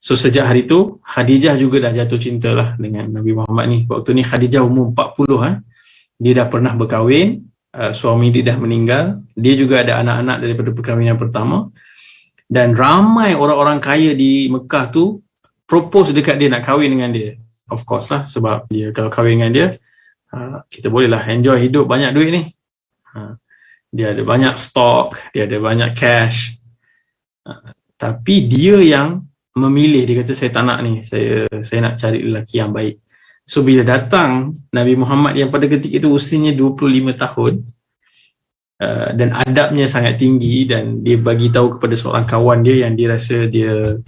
Speaker 2: So sejak hari tu, Khadijah juga dah jatuh cinta lah dengan Nabi Muhammad ni. Waktu ni Khadijah umur 40 Dia dah pernah berkahwin, suami dia dah meninggal. Dia juga ada anak-anak daripada perkahwinan pertama. Dan ramai orang-orang kaya di Mekah tu propose dekat dia nak kahwin dengan dia. Of course lah, sebab dia kalau kahwin dengan dia, kita bolehlah enjoy hidup, banyak duit ni. Dia ada banyak stok, dia ada banyak cash. Tapi dia yang memilih, dia kata saya tak nak ni, saya nak cari lelaki yang baik. So bila datang Nabi Muhammad yang pada ketika itu usianya 25 tahun, dan adabnya sangat tinggi, dan dia bagi tahu kepada seorang kawan dia yang dia rasa dia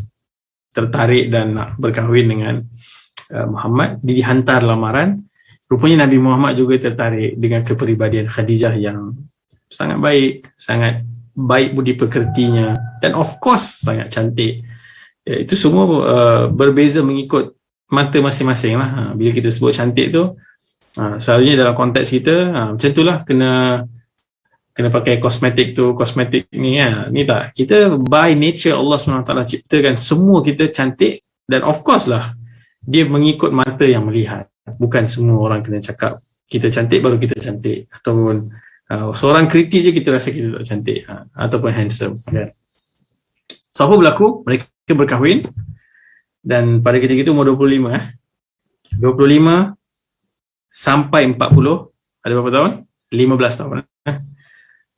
Speaker 2: tertarik dan nak berkahwin dengan Muhammad, dia dihantar lamaran. Rupanya Nabi Muhammad juga tertarik dengan kepribadian Khadijah yang sangat baik budi pekertinya, dan of course sangat cantik. Itu semua berbeza mengikut mata masing-masing lah. Bila kita sebut cantik tu, selalunya dalam konteks kita macam itulah, kena pakai kosmetik ni ni tak, kita by nature Allah SWT ciptakan semua kita cantik, dan of course lah dia mengikut mata yang melihat. Bukan semua orang kena cakap kita cantik baru kita cantik, ataupun seorang kritik je kita rasa kita tak cantik, ataupun handsome kan. So apa berlaku? Mereka berkahwin, dan pada ketika itu umur 25 sampai 40, ada berapa tahun? 15 tahun.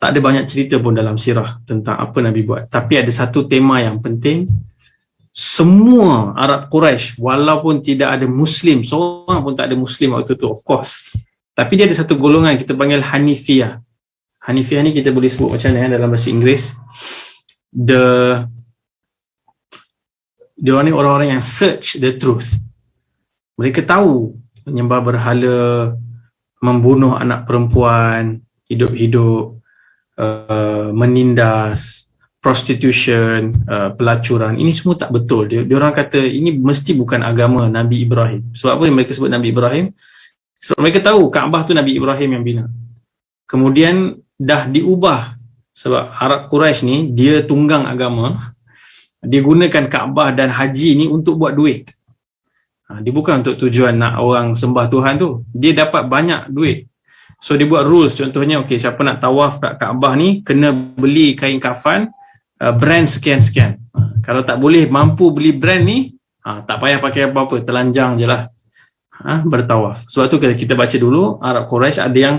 Speaker 2: Tak ada banyak cerita pun dalam sirah tentang apa Nabi buat. Tapi ada satu tema yang penting. Semua Arab Quraisy, walaupun tidak ada Muslim, seorang pun tak ada Muslim waktu tu, of course. Tapi dia ada satu golongan kita panggil Hanifiyah. Hanifiyah ni kita boleh sebut macam mana dalam bahasa Inggeris. Dia ni orang-orang yang search the truth. Mereka tahu menyembah berhala, membunuh anak perempuan hidup-hidup, menindas, prostitution, pelacuran, ini semua tak betul. Dia orang kata ini mesti bukan agama Nabi Ibrahim. Sebab apa mereka sebut Nabi Ibrahim? Sebab mereka tahu Kaabah tu Nabi Ibrahim yang bina. Kemudian dah diubah sebab Arab Quraisy ni dia tunggang agama. Dia gunakan Kaabah dan haji ni untuk buat duit. Dia bukan untuk tujuan nak orang sembah Tuhan tu. Dia dapat banyak duit. So dia buat rules, contohnya siapa nak tawaf kat Kaabah ni kena beli kain kafan brand sekian-sekian. Kalau tak boleh mampu beli brand ni, tak payah pakai apa-apa, telanjang je lah. bertawaf. Sebab tu kita baca dulu, Arab Quraisy ada yang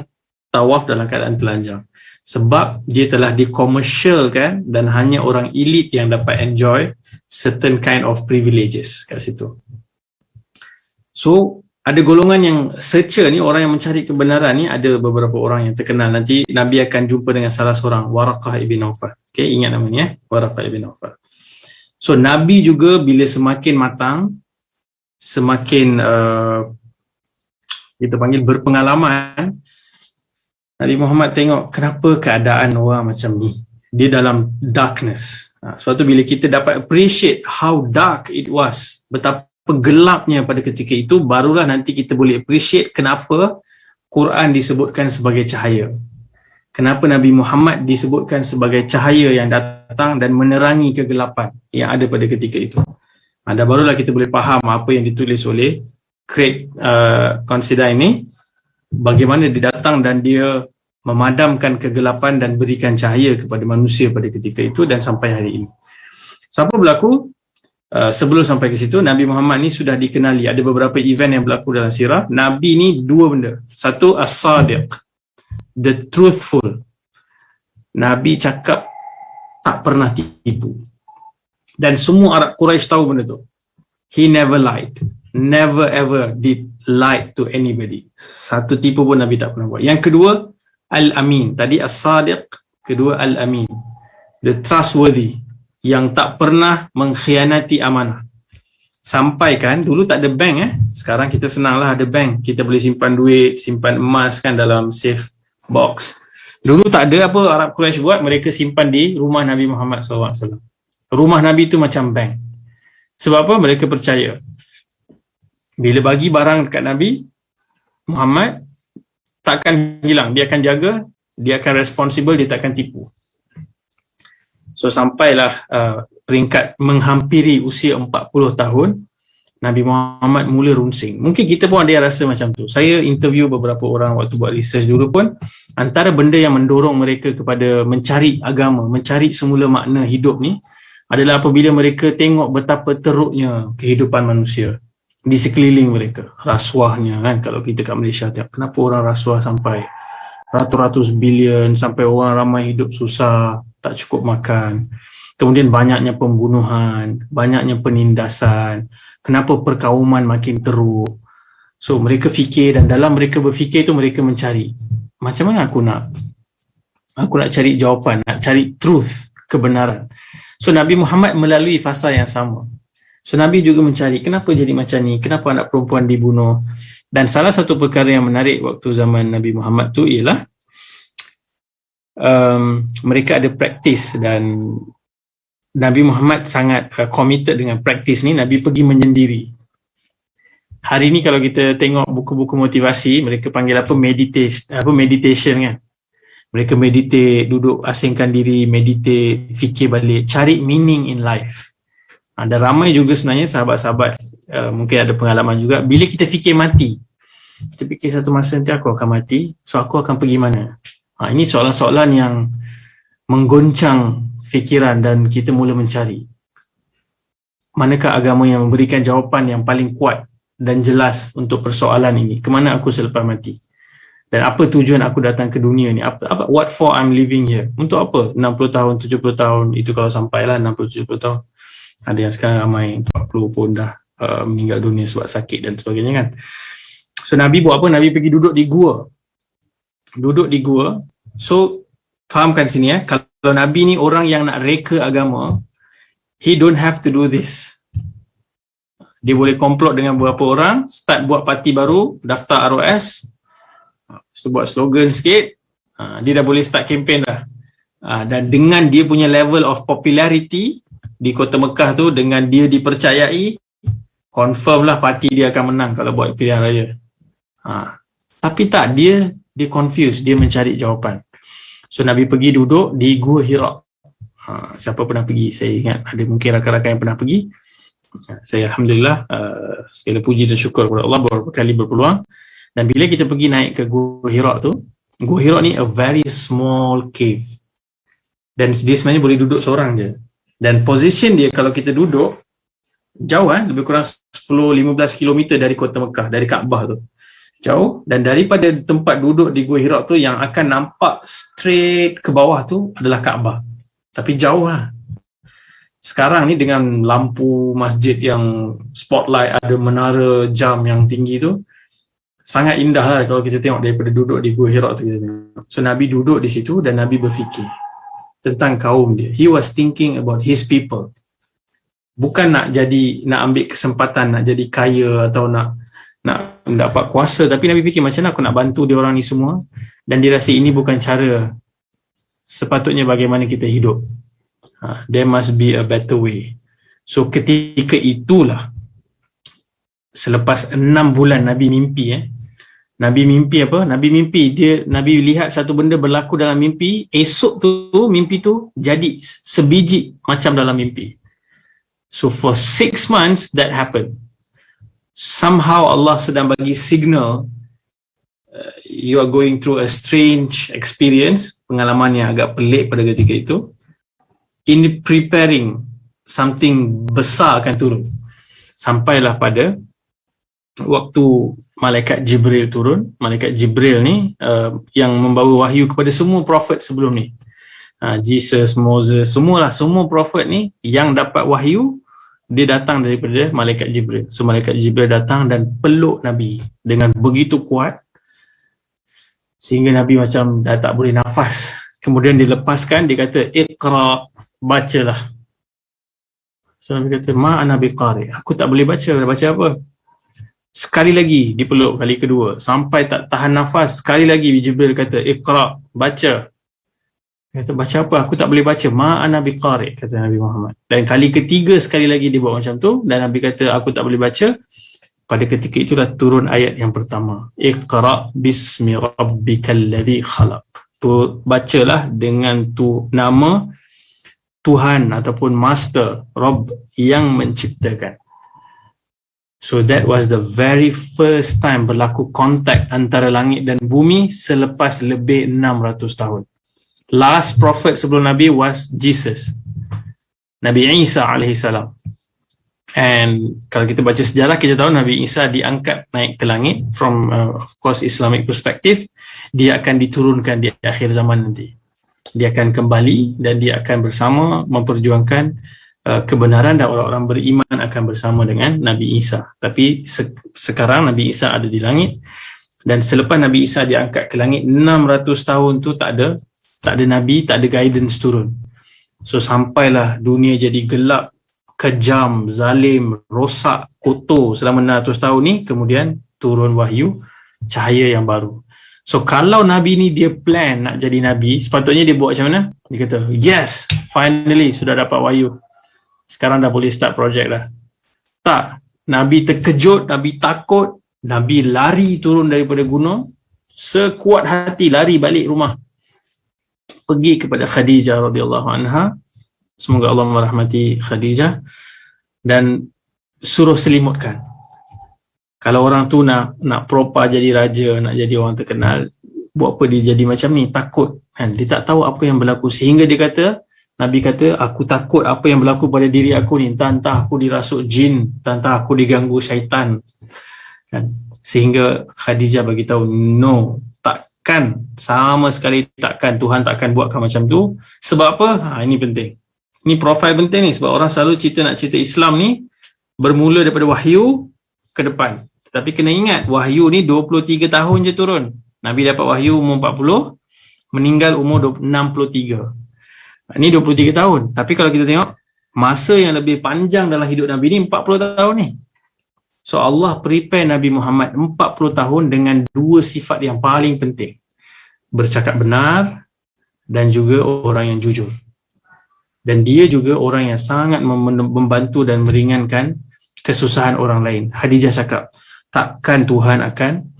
Speaker 2: tawaf dalam keadaan telanjang. Sebab dia telah dikomersialkan dan hanya orang elit yang dapat enjoy certain kind of privileges kat situ. So, ada golongan yang searcher ni, orang yang mencari kebenaran ni, ada beberapa orang yang terkenal. Nanti Nabi akan jumpa dengan salah seorang, Waraqah ibn Nawfal. Okay, ingat namanya, Waraqah ibn Nawfal. So, Nabi juga bila semakin matang, semakin kita panggil berpengalaman, Nabi Muhammad tengok kenapa keadaan orang macam ni. Dia dalam darkness. Sebab tu bila kita dapat appreciate how dark it was, betapa gelapnya pada ketika itu, barulah nanti kita boleh appreciate kenapa Quran disebutkan sebagai cahaya. Kenapa Nabi Muhammad disebutkan sebagai cahaya yang datang dan menerangi kegelapan yang ada pada ketika itu. Dan barulah kita boleh faham apa yang ditulis oleh Craig Considine ini, bagaimana dia datang dan dia memadamkan kegelapan dan berikan cahaya kepada manusia pada ketika itu dan sampai hari ini. So, apa berlaku? Sebelum sampai ke situ, Nabi Muhammad ni sudah dikenali. Ada beberapa event yang berlaku dalam sirah. Nabi ni dua benda. Satu, as-sadiq, the truthful. Nabi cakap tak pernah tipu. Dan semua Arab Quraisy tahu benda tu. He never lied. Never ever did lie to anybody. Satu tipu pun Nabi tak pernah buat. Yang kedua, al-amin. Tadi as-sadiq, kedua al-amin. The trustworthy, yang tak pernah mengkhianati amanah. Sampai kan, dulu tak ada bank sekarang kita senanglah ada bank. Kita boleh simpan duit, simpan emas kan dalam safe box. Dulu tak ada apa Arab Quraisy buat, mereka simpan di rumah Nabi Muhammad SAW. Rumah Nabi tu macam bank. Sebab apa? Mereka percaya bila bagi barang dekat Nabi Muhammad, takkan hilang, dia akan jaga, dia akan responsible, dia takkan tipu. So sampailah peringkat menghampiri usia 40 tahun, Nabi Muhammad mula runsing. Mungkin kita pun ada yang rasa macam tu. Saya interview beberapa orang waktu buat research dulu pun, antara benda yang mendorong mereka kepada mencari agama, mencari semula makna hidup ni adalah apabila mereka tengok betapa teruknya kehidupan manusia di sekeliling mereka. Rasuahnya kan, kalau kita kat Malaysia, kenapa orang rasuah sampai ratus-ratus bilion, sampai orang ramai hidup susah, tak cukup makan. Kemudian banyaknya pembunuhan, banyaknya penindasan. Kenapa perkauman makin teruk? So mereka fikir, dan dalam mereka berfikir tu mereka mencari, macam mana aku nak cari jawapan, nak cari truth, kebenaran. So Nabi Muhammad melalui fasa yang sama. So Nabi juga mencari, kenapa jadi macam ni? Kenapa anak perempuan dibunuh? Dan salah satu perkara yang menarik waktu zaman Nabi Muhammad tu ialah mereka ada praktis, dan Nabi Muhammad sangat committed dengan praktis ni. Nabi pergi menyendiri. Hari ni kalau kita tengok buku-buku motivasi, mereka panggil apa, meditation kan. Mereka meditate, duduk asingkan diri, meditate, fikir balik, cari meaning in life. Dan ramai juga sebenarnya sahabat-sahabat mungkin ada pengalaman juga, bila kita fikir mati, kita fikir satu masa nanti aku akan mati, so aku akan pergi mana? Ini soalan-soalan yang menggoncang fikiran, dan kita mula mencari manakah agama yang memberikan jawapan yang paling kuat dan jelas untuk persoalan ini. Kemana aku selepas mati? Dan apa tujuan aku datang ke dunia ni? What for I'm living here? Untuk apa? 60 tahun, 70 tahun, itu kalau sampailah 60-70 tahun. Ada yang sekarang ramai 40 pun dah meninggal dunia sebab sakit dan sebagainya kan. So Nabi buat apa? Nabi pergi duduk di gua. So fahamkan sini kalau Nabi ni orang yang nak reka agama, he don't have to do this. Dia boleh komplot dengan beberapa orang, start buat parti baru, daftar ROS, buat slogan sikit, dia dah boleh start campaign dah. Dan dengan dia punya level of popularity di kota Mekah tu, dengan dia dipercayai, confirm lah parti dia akan menang kalau buat pilihan raya. Tapi tak, dia confused, dia mencari jawapan. So Nabi pergi duduk di Gua Hira. Siapa pernah pergi? Saya ingat ada mungkin rakan-rakan yang pernah pergi. Saya Alhamdulillah, segala puji dan syukur kepada Allah beberapa kali berpeluang. Dan bila kita pergi naik ke Gua Hira tu, Gua Hira ni a very small cave. Dan dia sebenarnya boleh duduk seorang je. Dan position dia kalau kita duduk jauh lebih kurang 10 10-15 kilometer dari kota Mekah, dari Kaabah tu. Jauh. Dan daripada tempat duduk di Gua Hira tu, yang akan nampak straight ke bawah tu adalah Kaabah. Tapi jauh lah. Sekarang ni dengan lampu masjid yang spotlight, ada menara jam yang tinggi tu, sangat indah lah kalau kita tengok daripada duduk di Gua Hira tu kita tengok. So Nabi duduk di situ dan Nabi berfikir tentang kaum dia. He was thinking about his people. Bukan nak ambil kesempatan nak jadi kaya atau nak dapat kuasa, tapi Nabi fikir macam mana aku nak bantu dia orang ni semua, dan dia rasa ini bukan cara sepatutnya bagaimana kita hidup. There must be a better way. So ketika itulah, selepas 6 bulan Nabi mimpi Nabi mimpi apa? Nabi lihat satu benda berlaku dalam mimpi. Esok tu mimpi tu jadi sebiji macam dalam mimpi. So for 6 months that happened. Somehow Allah sedang bagi signal, you are going through a strange experience, pengalaman yang agak pelik pada ketika itu. In preparing something besar akan turun. Sampailah pada waktu malaikat Jibril turun. Malaikat Jibril ni yang membawa wahyu kepada semua prophet sebelum ni. Jesus, Moses, semua prophet ni yang dapat wahyu, dia datang daripada malaikat Jibril. So malaikat Jibril datang dan peluk Nabi dengan begitu kuat sehingga Nabi macam dah tak boleh nafas. Kemudian dilepaskan, dia kata Iqra, bacalah. So Nabi kata ma ana biqari, aku tak boleh baca apa? Sekali lagi dipeluk, kali kedua, sampai tak tahan nafas, sekali lagi Jibril kata Iqra, baca. Kata baca apa? Aku tak boleh baca. Ma ana biqari, kata Nabi Muhammad. Dan kali ketiga sekali lagi dia buat macam tu, dan Nabi kata aku tak boleh baca. Pada ketika itulah turun ayat yang pertama. Iqra bismi rabbikal ladzi khalaq. Tu bacalah dengan nama Tuhan ataupun Master Rabb yang menciptakan. So that was the very first time berlaku kontak antara langit dan bumi selepas lebih 600 tahun. Last prophet sebelum Nabi was Jesus, Nabi Isa alaihissalam. And kalau kita baca sejarah, kita tahu Nabi Isa diangkat naik ke langit. From of course Islamic perspective, dia akan diturunkan di akhir zaman nanti. Dia akan kembali dan dia akan bersama memperjuangkan kebenaran, dan orang-orang beriman akan bersama dengan Nabi Isa. Tapi sekarang Nabi Isa ada di langit, dan selepas Nabi Isa diangkat ke langit, 600 tahun tu tak ada Nabi, tak ada guidance turun. So sampailah dunia jadi gelap, kejam, zalim, rosak, kotor selama 600 tahun ni, kemudian turun wahyu, cahaya yang baru. So kalau Nabi ni dia plan nak jadi Nabi, sepatutnya dia buat macam mana? Dia kata, yes, finally sudah dapat wahyu, sekarang dah boleh start project dah. Tak, Nabi terkejut, Nabi takut, Nabi lari turun daripada gunung, sekuat hati lari balik rumah, pergi kepada Khadijah radhiyallahu anha, semoga Allah merahmati Khadijah, dan suruh selimutkan. Kalau orang tu nak propa jadi raja, nak jadi orang terkenal, buat apa dia jadi macam ni? Takut kan? Dia tak tahu apa yang berlaku, sehingga dia kata, Nabi kata, aku takut apa yang berlaku pada diri aku ni, entah aku dirasuk jin, entah aku diganggu syaitan kan? Sehingga Khadijah bagi tahu, no, takkan, sama sekali takkan, Tuhan takkan buatkan macam tu. Sebab apa? Ini penting. Ini profil penting ni, sebab orang selalu nak cerita Islam ni bermula daripada wahyu ke depan. Tapi kena ingat, wahyu ni 23 tahun je turun. Nabi dapat wahyu umur 40, meninggal umur 63. Ini 23 tahun. Tapi kalau kita tengok, masa yang lebih panjang dalam hidup Nabi ni 40 tahun ni. So Allah prepare Nabi Muhammad 40 tahun dengan dua sifat yang paling penting. Bercakap benar dan juga orang yang jujur. Dan dia juga orang yang sangat membantu dan meringankan kesusahan orang lain. Khadijah cakap, takkan Tuhan akan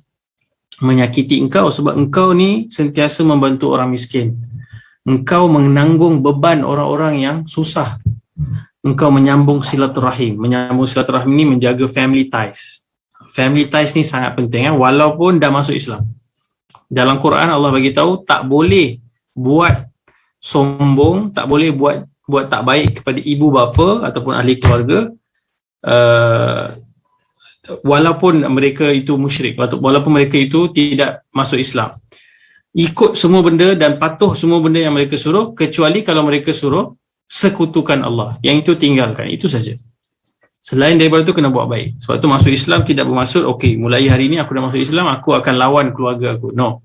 Speaker 2: menyakiti engkau sebab engkau ni sentiasa membantu orang miskin. Engkau menanggung beban orang-orang yang susah. Engkau menyambung silaturahim. Menyambung silaturahim ni menjaga family ties. Family ties ni sangat penting walaupun dah masuk Islam. Dalam Quran Allah bagi tahu tak boleh buat sombong, tak boleh buat tak baik kepada ibu bapa ataupun ahli keluarga walaupun mereka itu musyrik, walaupun mereka itu tidak masuk Islam, ikut semua benda dan patuh semua benda yang mereka suruh, kecuali kalau mereka suruh sekutukan Allah, yang itu tinggalkan, itu saja. Selain daripada itu kena buat baik. Sebab tu masuk Islam tidak bermaksud okey, mulai hari ini aku dah masuk Islam, aku akan lawan keluarga aku. No.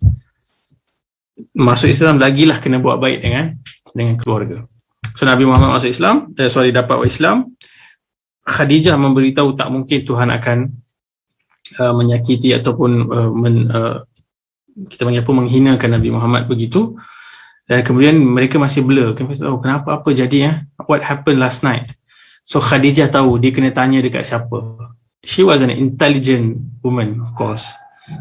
Speaker 2: Masuk Islam lagilah kena buat baik dengan keluarga. So Nabi Muhammad masuk Islam, dapat Islam. Khadijah memberitahu tak mungkin Tuhan akan menyakiti ataupun kita panggil apa, menghinakan Nabi Muhammad begitu. Dan kemudian mereka masih blur. Kenapa apa jadi what happened last night? So Khadijah tahu dia kena tanya dekat siapa. She was an intelligent woman, of course.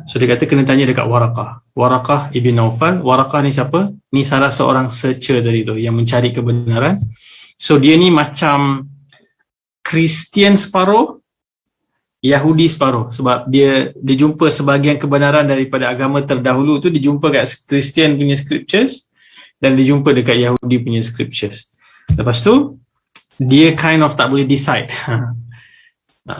Speaker 2: So dia kata kena tanya dekat Waraqah ibn Naufal. Waraqah ni siapa? Ni salah seorang searcher dari tu yang mencari kebenaran. So dia ni macam Kristian separuh, Yahudi separuh, sebab dia jumpa sebahagian kebenaran daripada agama terdahulu tu dia jumpa kat Kristian punya scriptures dan dia jumpa dekat Yahudi punya scriptures. Lepas tu dia kind of tak boleh decide.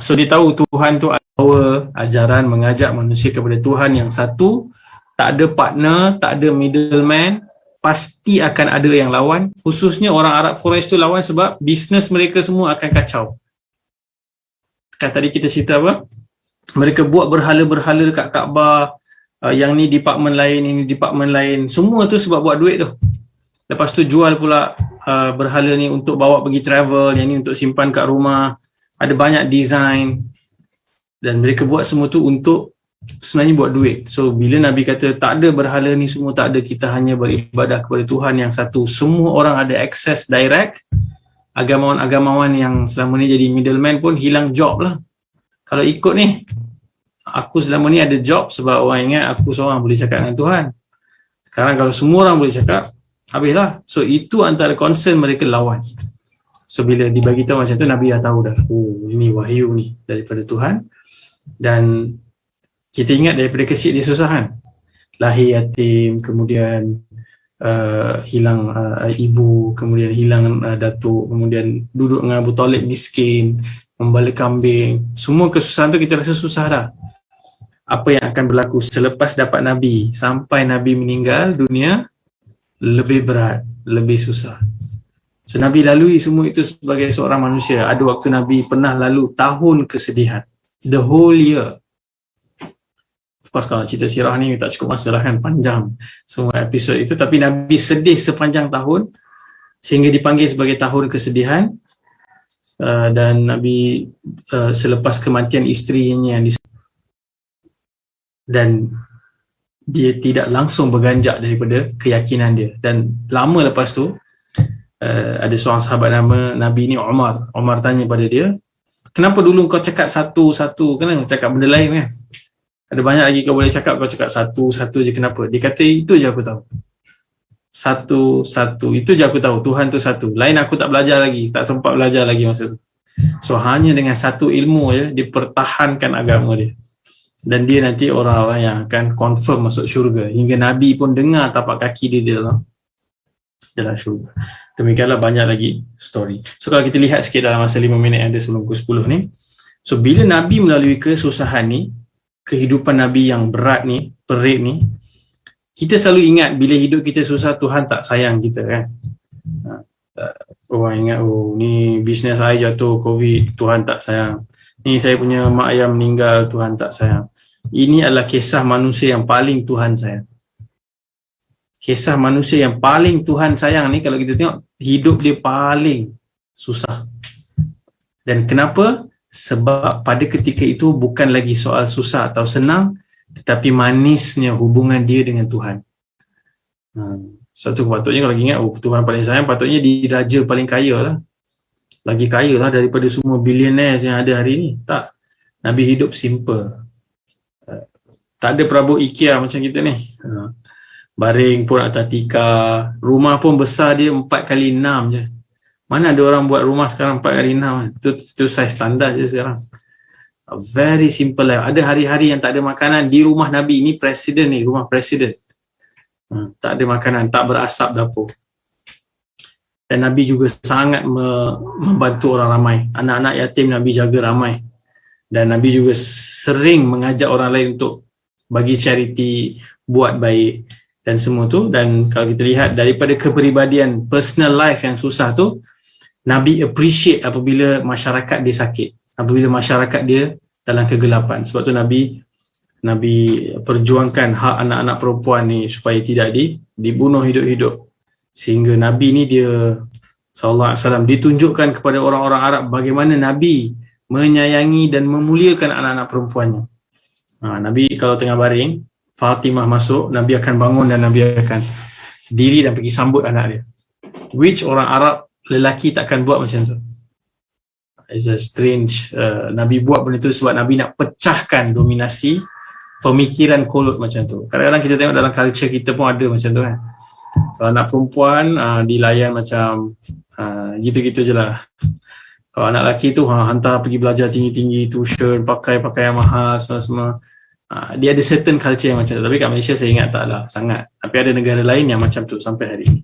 Speaker 2: So dia tahu Tuhan tu bawa ajaran mengajak manusia kepada Tuhan yang satu, tak ada partner, tak ada middleman, pasti akan ada yang lawan. Khususnya orang Arab Quraisy tu lawan sebab bisnes mereka semua akan kacau. Kan tadi kita cerita apa? Mereka buat berhala-berhala dekat Kaabah, yang ni department lain, ini department lain, semua tu sebab buat duit tu. Lepas tu jual pula berhala ni untuk bawa pergi travel, yang ni untuk simpan kat rumah. Ada banyak design dan mereka buat semua tu untuk sebenarnya buat duit. So bila Nabi kata tak ada berhala ni semua, tak ada, kita hanya beribadah kepada Tuhan yang satu, semua orang ada access direct. Agamawan-agamawan yang selama ni jadi middleman pun hilang job lah. Kalau ikut ni, aku selama ni ada job sebab orang ingat aku seorang boleh cakap dengan Tuhan. Sekarang kalau semua orang boleh cakap, habislah. So itu antara concern mereka lawan. So bila dibagi tahu macam tu, Nabi dah tahu dah, oh ini wahyu ni daripada Tuhan. Dan kita ingat daripada kecil dia susah kan, lahir yatim, kemudian hilang ibu, kemudian hilang datuk, kemudian duduk dengan Abu Talib miskin, membala kambing, semua kesusahan tu kita rasa susah dah. Apa yang akan berlaku selepas dapat Nabi sampai Nabi meninggal dunia, lebih berat, lebih susah. So Nabi lalui semua itu sebagai seorang manusia. Ada waktu Nabi pernah lalu tahun kesedihan, the whole year. Of course kalau cerita sirah ni tak cukup masa lah kan, panjang semua episod itu, tapi Nabi sedih sepanjang tahun sehingga dipanggil sebagai tahun kesedihan. Dan Nabi selepas kematian isterinya yang dan dia tidak langsung berganjak daripada keyakinan dia. Dan lama lepas tu ada seorang sahabat nama Nabi ni Umar. Umar tanya pada dia, kenapa dulu kau cakap satu-satu, kenapa cakap benda lain kan? Ada banyak lagi kau boleh cakap, kau cakap satu-satu je, kenapa? Dia kata itu je aku tahu. Satu-satu, itu je aku tahu, Tuhan tu satu. Lain aku tak belajar lagi, tak sempat belajar lagi masa tu. So hanya dengan satu ilmu je dia pertahankan agama dia. Dan dia nanti orang-orang yang akan confirm masuk syurga. Hingga Nabi pun dengar tapak kaki dia dalam syurga. Demikianlah banyak lagi story. So kalau kita lihat sikit dalam masa 5 minit yang ada sebelum pukul 10 ni. So bila Nabi melalui kesusahan ni, kehidupan Nabi yang berat ni, perit ni, kita selalu ingat bila hidup kita susah Tuhan tak sayang kita kan. Orang ingat, oh ni bisnes saya jatuh COVID, Tuhan tak sayang. Ni saya punya mak ayah meninggal, Tuhan tak sayang. Ini adalah kisah manusia yang paling Tuhan sayang. Kisah manusia yang paling Tuhan sayang ni, kalau kita tengok hidup dia paling susah. Dan kenapa? Sebab pada ketika itu bukan lagi soal susah atau senang, tetapi manisnya hubungan dia dengan Tuhan. Satu patutnya kalau ingat, oh Tuhan paling sayang, patutnya dia raja paling kaya lah. Lagi kaya lah daripada semua billionaires yang ada hari ni. Tak. Nabi hidup simple. Tak ada perabot IKEA macam kita ni. Baring pun atas tikar. Rumah pun besar dia 4x6 je. Mana ada orang buat rumah sekarang 4x6? Itu size standar je sekarang. A very simple life. Ada hari-hari yang tak ada makanan di rumah Nabi. Ini presiden ni, rumah presiden. Tak ada makanan, tak berasap dapur. Dan Nabi juga sangat membantu orang ramai. Anak-anak yatim Nabi jaga ramai. Dan Nabi juga sering mengajak orang lain untuk bagi charity, buat baik dan semua tu. Dan kalau kita lihat daripada kepribadian personal life yang susah tu, Nabi appreciate apabila masyarakat dia sakit, apabila masyarakat dia dalam kegelapan. Sebab tu Nabi perjuangkan hak anak-anak perempuan ni supaya tidak dibunuh hidup-hidup. Sehingga Nabi ni dia sallallahu alaihi wasallam ditunjukkan kepada orang-orang Arab bagaimana Nabi menyayangi dan memuliakan anak-anak perempuannya. Nabi kalau tengah baring, Fatimah masuk, Nabi akan bangun dan Nabi akan diri dan pergi sambut anak dia. Which orang Arab lelaki takkan buat macam tu. It's a strange, Nabi buat benda tu sebab Nabi nak pecahkan dominasi pemikiran kolot macam tu. Kadang-kadang kita tengok dalam culture kita pun ada macam tu kan. Kalau anak perempuan dilayan macam gitu-gitu je lah. Kalau anak lelaki tu hantar pergi belajar tinggi-tinggi, tuition, pakai pakaian mahal semua-semua. Dia ada certain culture yang macam tu. Tapi kat Malaysia saya ingat tak lah sangat. Tapi ada negara lain yang macam tu sampai hari ini.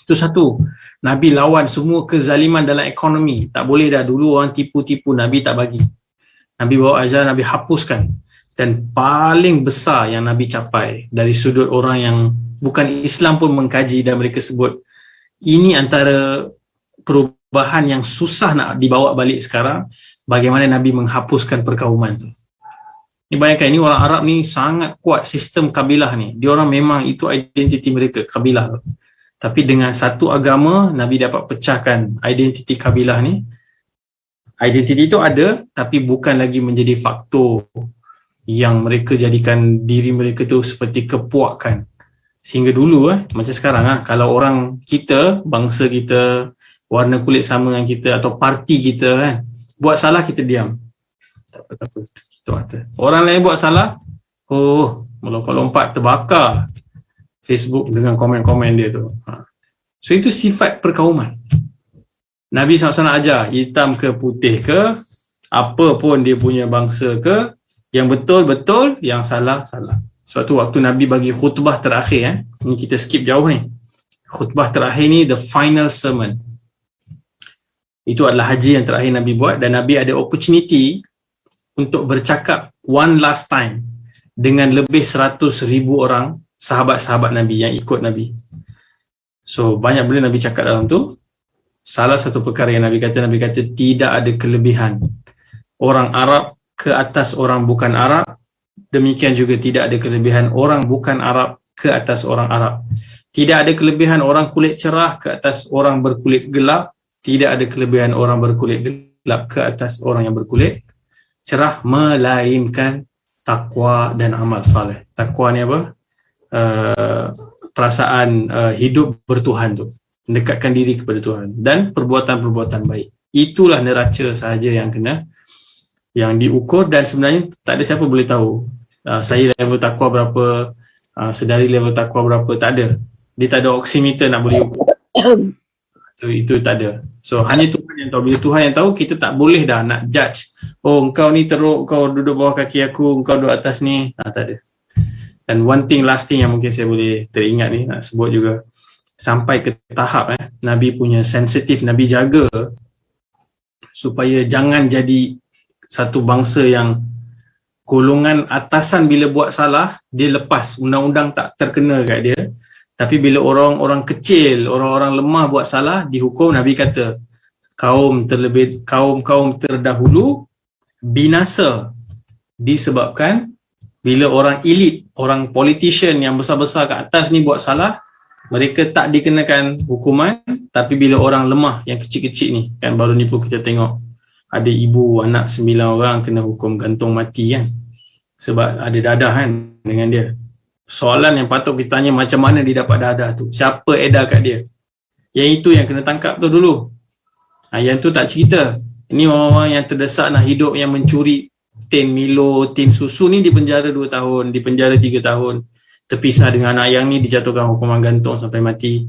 Speaker 2: Itu satu. Nabi lawan semua kezaliman dalam ekonomi. Tak boleh dah, dulu orang tipu-tipu, Nabi tak bagi. Nabi bawa ajaran, Nabi hapuskan. Dan paling besar yang Nabi capai dari sudut orang yang bukan Islam pun mengkaji dan mereka sebut ini antara perubahan yang susah nak dibawa balik sekarang, bagaimana Nabi menghapuskan perkauman tu. Ni bayangkan, ni orang Arab ni sangat kuat sistem kabilah ni. Dia orang memang itu identiti mereka, kabilah tu. Tapi dengan satu agama, Nabi dapat pecahkan identiti kabilah ni. Identiti itu ada, tapi bukan lagi menjadi faktor yang mereka jadikan diri mereka tu seperti kepuakan. Sehingga dulu macam sekarang kalau orang kita, bangsa kita, warna kulit sama dengan kita atau parti kita buat salah, kita diam. Tak apa. Orang lain buat salah, melompat-lompat, terbakar Facebook dengan komen-komen dia tu. So itu sifat perkauman. Nabi SAW ajar, hitam ke putih ke, apa pun dia punya bangsa ke, yang betul-betul, yang salah-salah. Sebab tu waktu Nabi bagi khutbah terakhir, ni kita skip jauh ni. Khutbah terakhir ni the final sermon. Itu adalah haji yang terakhir Nabi buat, dan Nabi ada opportunity untuk bercakap one last time dengan lebih 100,000 orang sahabat-sahabat Nabi yang ikut Nabi. So banyak benda Nabi cakap dalam tu. Salah satu perkara yang Nabi kata tidak ada kelebihan orang Arab ke atas orang bukan Arab, demikian juga tidak ada kelebihan orang bukan Arab ke atas orang Arab. Tidak ada kelebihan orang kulit cerah ke atas orang berkulit gelap, tidak ada kelebihan orang berkulit gelap ke atas orang yang berkulit cerah, melainkan takwa dan amal saleh. Takwa ni apa? Perasaan hidup bertuhan tu, mendekatkan diri kepada Tuhan, dan perbuatan-perbuatan baik. Itulah neraca sahaja yang diukur, dan sebenarnya tak ada siapa boleh tahu saya level takwa berapa, sedari level takwa berapa, tak ada. Dia tak ada oximeter nak boleh ukur. So, itu tak ada. So hanya Tuhan yang tahu. Bila Tuhan yang tahu, kita tak boleh dah nak judge, engkau ni teruk, kau duduk bawah kaki aku, engkau duduk atas ni. Tak ada. Dan one thing, last thing yang mungkin saya boleh teringat ni, nak sebut juga, sampai ke tahap Nabi punya sensitif, Nabi jaga supaya jangan jadi satu bangsa yang golongan atasan bila buat salah, dia lepas, undang-undang tak terkena kat dia. Tapi bila orang-orang kecil, orang-orang lemah buat salah, dihukum. Nabi kata, kaum terdahulu binasa disebabkan bila orang elit, orang politician yang besar-besar kat atas ni buat salah, mereka tak dikenakan hukuman. Tapi bila orang lemah yang kecil-kecil ni, kan baru ni pun kita tengok ada ibu anak 9 orang kena hukum gantung mati kan, sebab ada dadah kan dengan dia. Soalan yang patut kita tanya, macam mana dia dapat dadah tu, siapa edar kat dia? Yang itu yang kena tangkap tu dulu. Yang tu tak cerita. Ini orang-orang yang terdesak nak hidup, yang mencuri tin Milo, tin susu ni dipenjara 2 tahun, dipenjara 3 tahun, terpisah dengan anak yang ni dijatuhkan hukuman gantung sampai mati.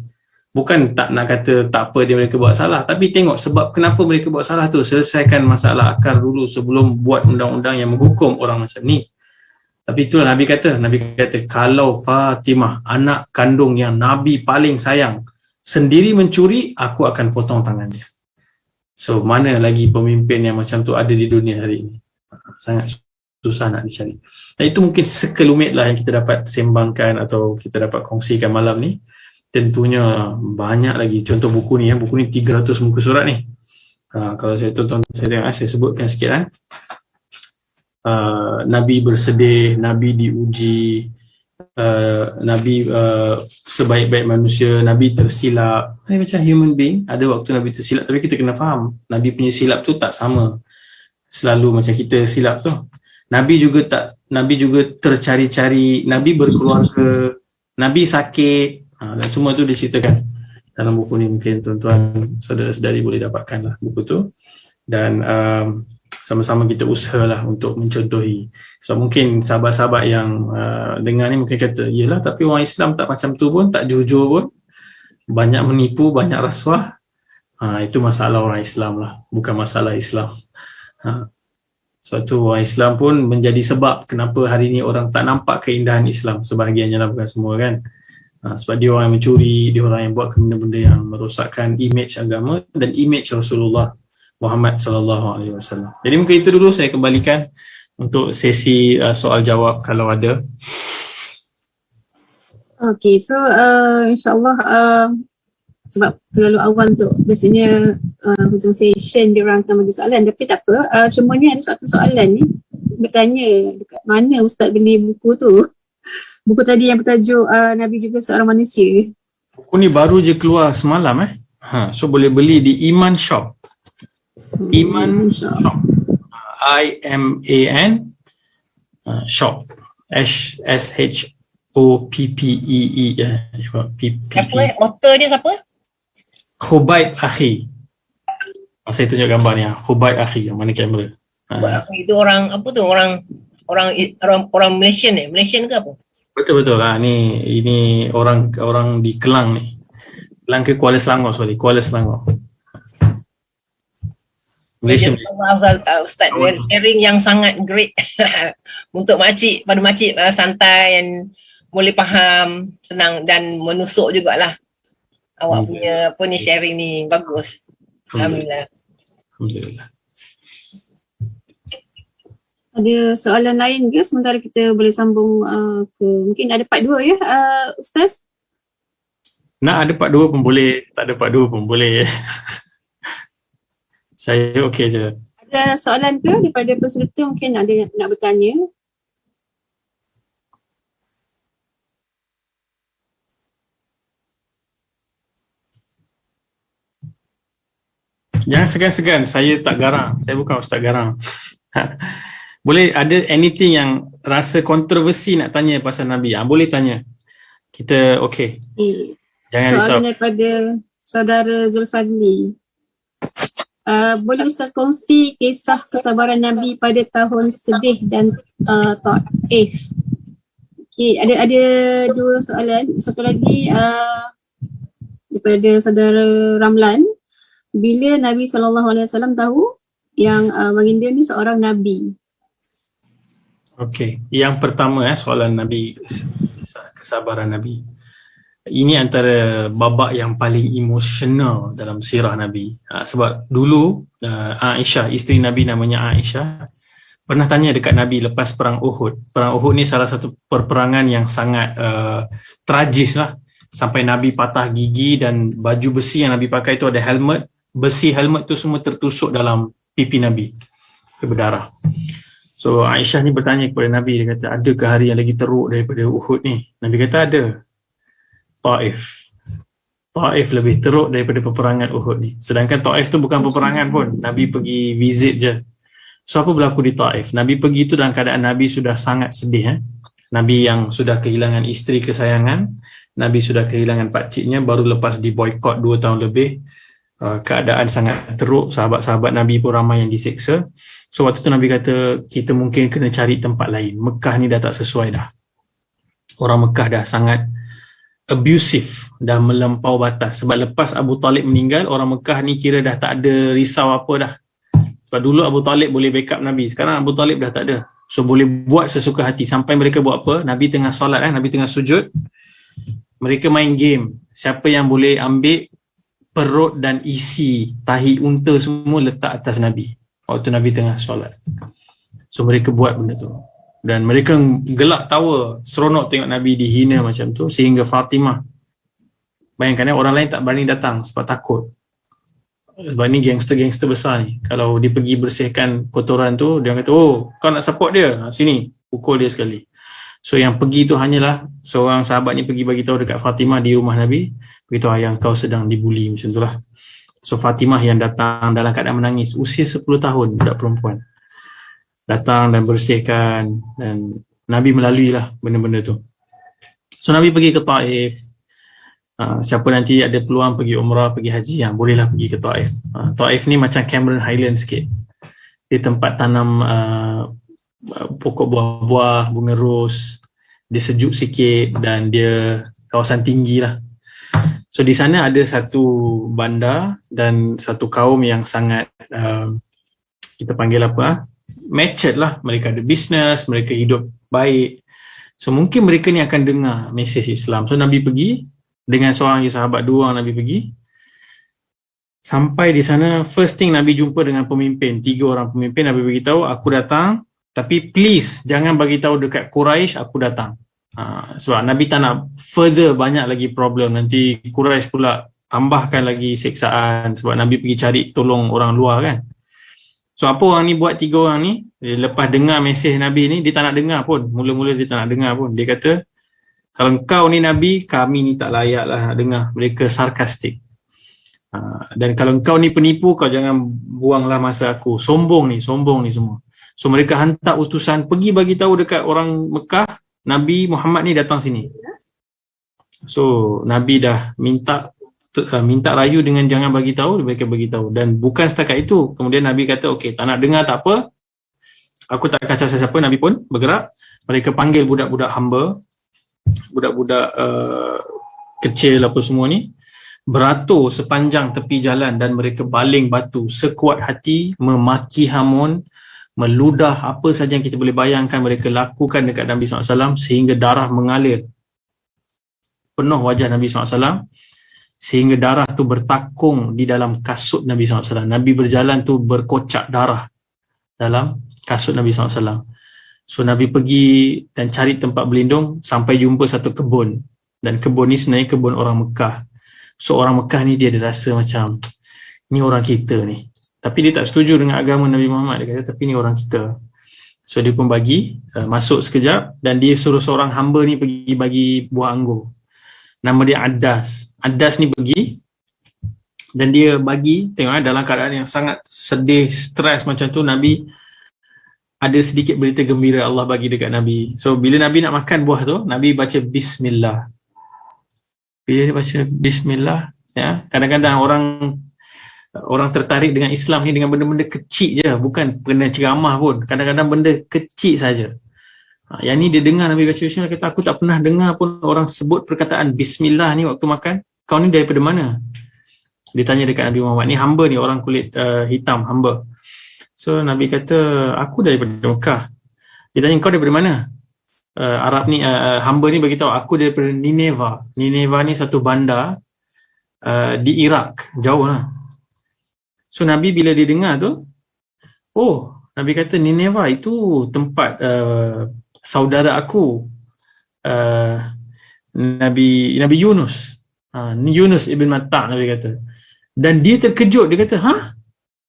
Speaker 2: Bukan tak nak kata tak apa dia mereka buat salah, tapi tengok sebab kenapa mereka buat salah tu, selesaikan masalah akar dulu sebelum buat undang-undang yang menghukum orang macam ni. Tapi itulah Nabi kata kalau Fatimah, anak kandung yang Nabi paling sayang, sendiri mencuri, aku akan potong tangan dia. So mana lagi pemimpin yang macam tu ada di dunia hari ini? sangat susah nak dicari. Dan itu mungkin sekelumit lah yang kita dapat sembangkan atau kita dapat kongsikan malam ni. Tentunya banyak lagi contoh buku ni, buku ni 300 muka surat ni. Kalau saya tonton, saya sebutkan sikit. Nabi bersedih, Nabi diuji, Nabi sebaik-baik manusia, Nabi tersilap. Ini macam human being, ada waktu Nabi tersilap, tapi kita kena faham Nabi punya silap tu tak sama selalu macam kita silap tu. Nabi juga tercari-cari, Nabi berkeluarga, Nabi sakit, dan semua tu diceritakan dalam buku ni. Mungkin tuan-tuan saudara-saudari boleh dapatkan lah buku tu, dan sama-sama kita usahalah untuk mencontohi. So mungkin sahabat-sahabat yang dengar ni mungkin kata, yelah tapi orang Islam tak macam tu pun, tak jujur pun, banyak menipu, banyak rasuah. Itu masalah orang Islam lah, bukan masalah Islam. Sebab tu orang Islam pun menjadi sebab kenapa hari ni orang tak nampak keindahan Islam, sebahagiannya lah, bukan semua kan. Sebab dia orang yang mencuri, dia orang yang buat benda-benda yang merosakkan imej agama dan imej Rasulullah Muhammad SAW. Jadi mungkin itu dulu, saya kembalikan untuk sesi soal jawab kalau ada.
Speaker 1: Okay, so insyaAllah sebab terlalu awal untuk biasanya hujung session dia orang akan bagi soalan, tapi tak apa, cuma ni ada satu soalan ni bertanya dekat mana Ustaz beli buku tu, buku tadi yang bertajuk Nabi Juga Seorang Manusia.
Speaker 2: Buku ni baru je keluar semalam so boleh beli di Iman Shop. Iman Shop, IMAN Shop, SHOPPEE.
Speaker 3: Siapa author dia siapa?
Speaker 2: Khubaib Akhi. Saya tunjuk gambar ni, Khubaib Akhi, yang mana kamera.
Speaker 3: Itu orang apa tu, orang Malaysian Malaysian ke apa?
Speaker 2: Betul lah, ini orang di Kelang ni. Kelang ke Kuala Selangor, Kuala Selangor. Malaysia.
Speaker 3: Ustaz sharing yang sangat great untuk makcik, pada makcik santai dan boleh faham, senang dan menusuk jugalah. Awak punya apa ni, sharing ni bagus. Alhamdulillah.
Speaker 2: Alhamdulillah.
Speaker 1: Ada soalan lain ke sementara kita boleh sambung ke, mungkin ada part 2 ya Ustaz?
Speaker 2: Nak ada part 2 pun boleh, tak ada part 2 pun boleh. Saya okey je.
Speaker 1: Ada soalan ke daripada peserta mungkin ada nak bertanya?
Speaker 2: Jangan segan-segan, saya tak garang. Saya bukan ustaz garang. Boleh ada anything yang rasa kontroversi nak tanya pasal Nabi, boleh tanya. Kita okey. Jangan risau.
Speaker 1: Soalan daripada saudara Zulfadli. Boleh Ustaz kongsi kisah kesabaran Nabi pada tahun sedih dan Taif? Okay, ada 2 soalan. Satu lagi daripada saudara Ramlan. Bila Nabi SAW tahu yang baginda ni seorang Nabi?
Speaker 2: Okey, yang pertama soalan Nabi, kesabaran Nabi. Ini antara babak yang paling emosional dalam sirah Nabi. Sebab dulu Aisyah, isteri Nabi namanya Aisyah, pernah tanya dekat Nabi lepas perang Uhud. Perang Uhud ni salah satu perperangan yang sangat tragis lah. Sampai Nabi patah gigi dan baju besi yang Nabi pakai tu ada helmet. Besi helmet tu semua tertusuk dalam pipi Nabi. Dia berdarah. So Aisyah ni bertanya kepada Nabi, dia kata, adakah hari yang lagi teruk daripada Uhud ni? Nabi kata ada. Taif lebih teruk daripada peperangan Uhud ni. Sedangkan Taif tu bukan peperangan pun, Nabi pergi visit je. So apa berlaku di Taif? Nabi pergi tu dalam keadaan Nabi sudah sangat sedih. Nabi yang sudah kehilangan isteri kesayangan, Nabi sudah kehilangan pakciknya, baru lepas diboykot 2 tahun lebih. Keadaan sangat teruk, sahabat-sahabat Nabi pun ramai yang diseksa. So waktu tu Nabi kata, kita mungkin kena cari tempat lain. Mekah ni dah tak sesuai dah. Orang Mekah dah sangat abusive, dah melampau batas. Sebab lepas Abu Talib meninggal, orang Mekah ni kira dah tak ada risau apa dah. Sebab dulu Abu Talib boleh backup Nabi, sekarang Abu Talib dah tak ada. So boleh buat sesuka hati. Sampai mereka buat apa? Nabi tengah solat, Nabi tengah sujud, mereka main game. Siapa yang boleh ambil perut dan isi tahi unta semua letak atas Nabi waktu Nabi tengah solat. So mereka buat benda tu. Dan mereka gelak tawa, seronok tengok Nabi dihina macam tu, sehingga Fatimah, bayangkan orang lain tak berani datang sebab takut. Sebab ni gangster-gangster besar ni. Kalau dia pergi bersihkan kotoran tu, dia kata, oh kau nak support dia, sini, pukul dia sekali. So yang pergi tu hanyalah seorang sahabat ni pergi bagi tahu dekat Fatimah di rumah Nabi, beritahu yang kau sedang dibuli, macam tu lah. So Fatimah yang datang dalam keadaan menangis, usia 10 tahun, budak perempuan, datang dan bersihkan, dan Nabi melalui lah benda-benda tu. So Nabi pergi ke Taif. Siapa nanti ada peluang pergi umrah, pergi haji, bolehlah pergi ke Taif. Taif ni macam Cameron Highlands sikit. Dia tempat tanam pokok buah-buah, bunga ros. Dia sejuk sikit dan dia kawasan tinggi lah. So di sana ada satu bandar dan satu kaum yang sangat kita panggil apa, matured lah. Mereka ada bisnes, mereka hidup baik. So mungkin mereka ni akan dengar mesej Islam. So Nabi pergi dengan seorang sahabat, 2 orang Nabi pergi. Sampai di sana, first thing Nabi jumpa dengan pemimpin, 3 orang pemimpin. Nabi beritahu, aku datang, tapi please jangan bagi tahu dekat Quraisy aku datang. Sebab Nabi tak nak further banyak lagi problem, nanti Quraisy pula tambahkan lagi siksaan sebab Nabi pergi cari tolong orang luar kan. So apa orang ni buat, 3 orang ni, lepas dengar mesej Nabi ni, dia tak nak dengar pun. Mula-mula dia tak nak dengar pun. Dia kata, kalau kau ni Nabi, kami ni tak layak lah dengar. Mereka sarkastik. Dan kalau kau ni penipu, kau jangan buanglah masa aku. Sombong ni semua. So mereka hantar utusan pergi bagi tahu dekat orang Mekah, Nabi Muhammad ni datang sini. So Nabi dah minta rayu dengan jangan bagi tahu, mereka bagi tahu. Dan bukan setakat itu, kemudian Nabi kata, okey, tak nak dengar tak apa. Aku tak kacau siapa. Nabi pun bergerak. Mereka panggil budak-budak hamba, budak-budak kecil apa semua ni, beratur sepanjang tepi jalan dan mereka baling batu sekuat hati, memaki hamun, meludah apa saja yang kita boleh bayangkan mereka lakukan dekat Nabi SAW sehingga darah mengalir penuh wajah Nabi SAW, sehingga darah tu bertakung di dalam kasut Nabi SAW. Nabi berjalan tu berkocak darah dalam kasut Nabi SAW. So Nabi pergi dan cari tempat berlindung sampai jumpa satu kebun, dan kebun ni sebenarnya kebun orang Mekah. So orang Mekah ni dia ada rasa macam ni orang kita ni, tapi dia tak setuju dengan agama Nabi Muhammad. Dia kata tapi ni orang kita. So dia pun bagi masuk sekejap, dan dia suruh seorang hamba ni pergi bagi buah anggur. Nama dia Addas. Addas ni pergi dan dia bagi, tengok dalam keadaan yang sangat sedih, stres macam tu, Nabi ada sedikit berita gembira Allah bagi dekat Nabi. So bila Nabi nak makan buah tu, Nabi baca Bismillah. Bila dia baca Bismillah, ya, kadang-kadang orang tertarik dengan Islam ni dengan benda-benda kecil je, bukan kena ceramah pun, kadang-kadang benda kecil saja. Yang ni dia dengar Nabi baca Bismillah, kata aku tak pernah dengar pun orang sebut perkataan Bismillah ni waktu makan. Kau ni daripada mana? Dia tanya dekat Nabi Muhammad. Ni hamba ni, orang kulit hitam, hamba. So Nabi kata, aku daripada Mekah. Dia tanya, kau daripada mana? Arab ni, hamba ni beritahu, aku daripada Nineveh. Nineveh ni satu bandar di Iraq, jauh lah. So Nabi bila dia dengar tu, oh, Nabi kata Nineveh itu tempat saudara aku, Nabi Yunus. Yunus ibn Matta, Nabi kata. Dan dia terkejut, dia kata, hah?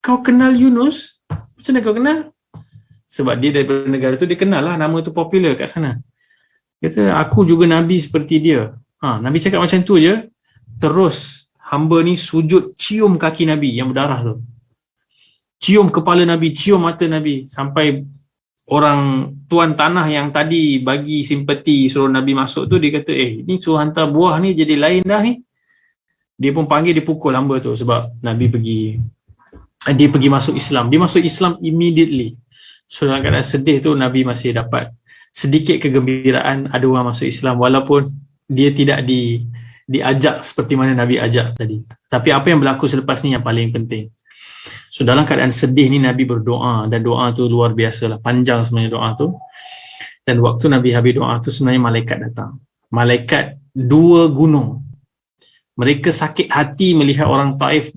Speaker 2: Kau kenal Yunus? Macam mana kau kenal? Sebab dia daripada negara tu, dia kenal lah, nama tu popular kat sana. Dia kata, aku juga Nabi seperti dia. Nabi cakap macam tu je, terus hamba ni sujud cium kaki Nabi yang berdarah tu. Cium kepala Nabi, cium mata Nabi, sampai orang tuan tanah yang tadi bagi simpati suruh Nabi masuk tu, dia kata, ni suruh hantar buah ni jadi lain dah ni. Dia pun panggil, dia pukul hamba tu sebab Nabi dia pergi masuk Islam. Dia masuk Islam immediately. So dalam keadaan sedih tu, Nabi masih dapat sedikit kegembiraan ada orang masuk Islam, walaupun dia tidak diajak seperti mana Nabi ajak tadi. Tapi apa yang berlaku selepas ni yang paling penting. So dalam keadaan sedih ni Nabi berdoa, dan doa tu luar biasa lah, panjang sebenarnya doa tu. Dan waktu Nabi habis doa tu, sebenarnya malaikat datang. Malaikat 2 gunung. Mereka sakit hati melihat orang Taif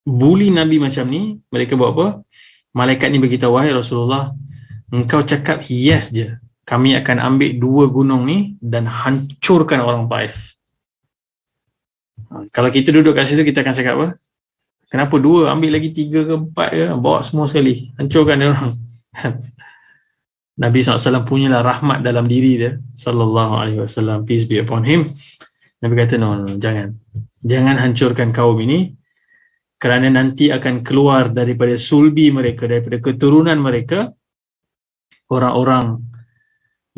Speaker 2: bully Nabi macam ni. Mereka buat apa? Malaikat ni beritahu, wahai Rasulullah, engkau cakap yes je, kami akan ambil 2 gunung ni dan hancurkan orang Taif. Kalau kita duduk kat situ, kita akan cakap apa? Kenapa 2? Ambil lagi 3 ke 4 ke? Bawa semua sekali, hancurkan dia orang. Nabi SAW punyalah rahmat dalam diri dia, sallallahu alaihi wasallam, peace be upon him. Nabi kata, no, jangan hancurkan kaum ini, kerana nanti akan keluar daripada sulbi mereka, daripada keturunan mereka, orang-orang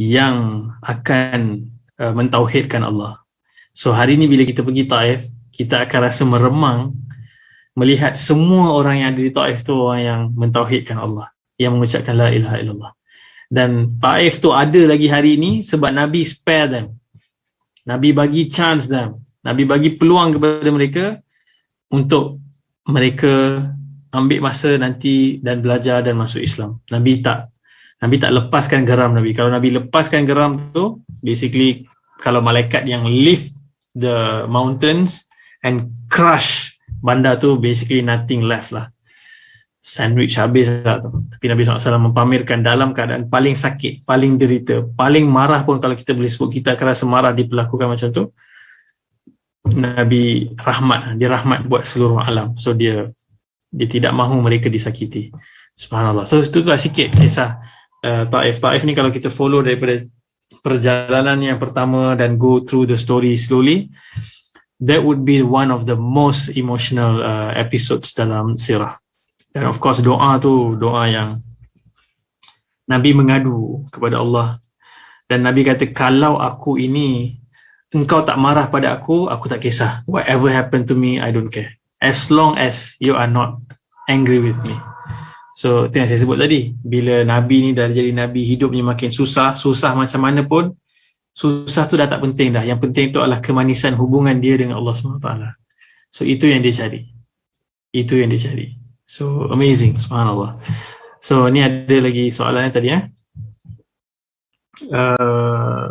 Speaker 2: yang akan mentauhidkan Allah. So hari ni bila kita pergi Taif, kita akan rasa meremang melihat semua orang yang ada di Taif tu orang yang mentauhidkan Allah, yang mengucapkan la ilaha illallah. Dan Taif tu ada lagi hari ini sebab Nabi spare them. Nabi bagi chance them. Nabi bagi peluang kepada mereka untuk mereka ambil masa nanti dan belajar dan masuk Islam. Nabi tak lepaskan geram Nabi. Kalau Nabi lepaskan geram tu, basically kalau malaikat yang lift the mountains and crush bandar tu, basically nothing left lah. Sandwich habis lah tu. Tapi Nabi SAW mempamerkan dalam keadaan paling sakit, paling derita, paling marah pun, kalau kita boleh sebut, kita akan rasa marah diperlakukan macam tu. Nabi rahmat, dia rahmat buat seluruh alam. So dia tidak mahu mereka disakiti. Subhanallah. So itu lah sikit kisah Taif. Taif ni kalau kita follow daripada perjalanan yang pertama dan go through the story slowly, that would be one of the most emotional episodes dalam sirah. Dan of course doa tu, doa yang Nabi mengadu kepada Allah. Dan Nabi kata, kalau aku ini, engkau tak marah pada aku tak kisah. Whatever happened to me, I don't care. As long as you are not angry with me. So itu yang saya sebut tadi, bila Nabi ni dah jadi Nabi, hidupnya makin susah macam mana pun, susah tu dah tak penting dah. Yang penting tu adalah kemanisan hubungan dia dengan Allah SWT. So itu yang dia cari. Itu yang dia cari. So amazing, subhanallah. So ni ada lagi soalannya tadi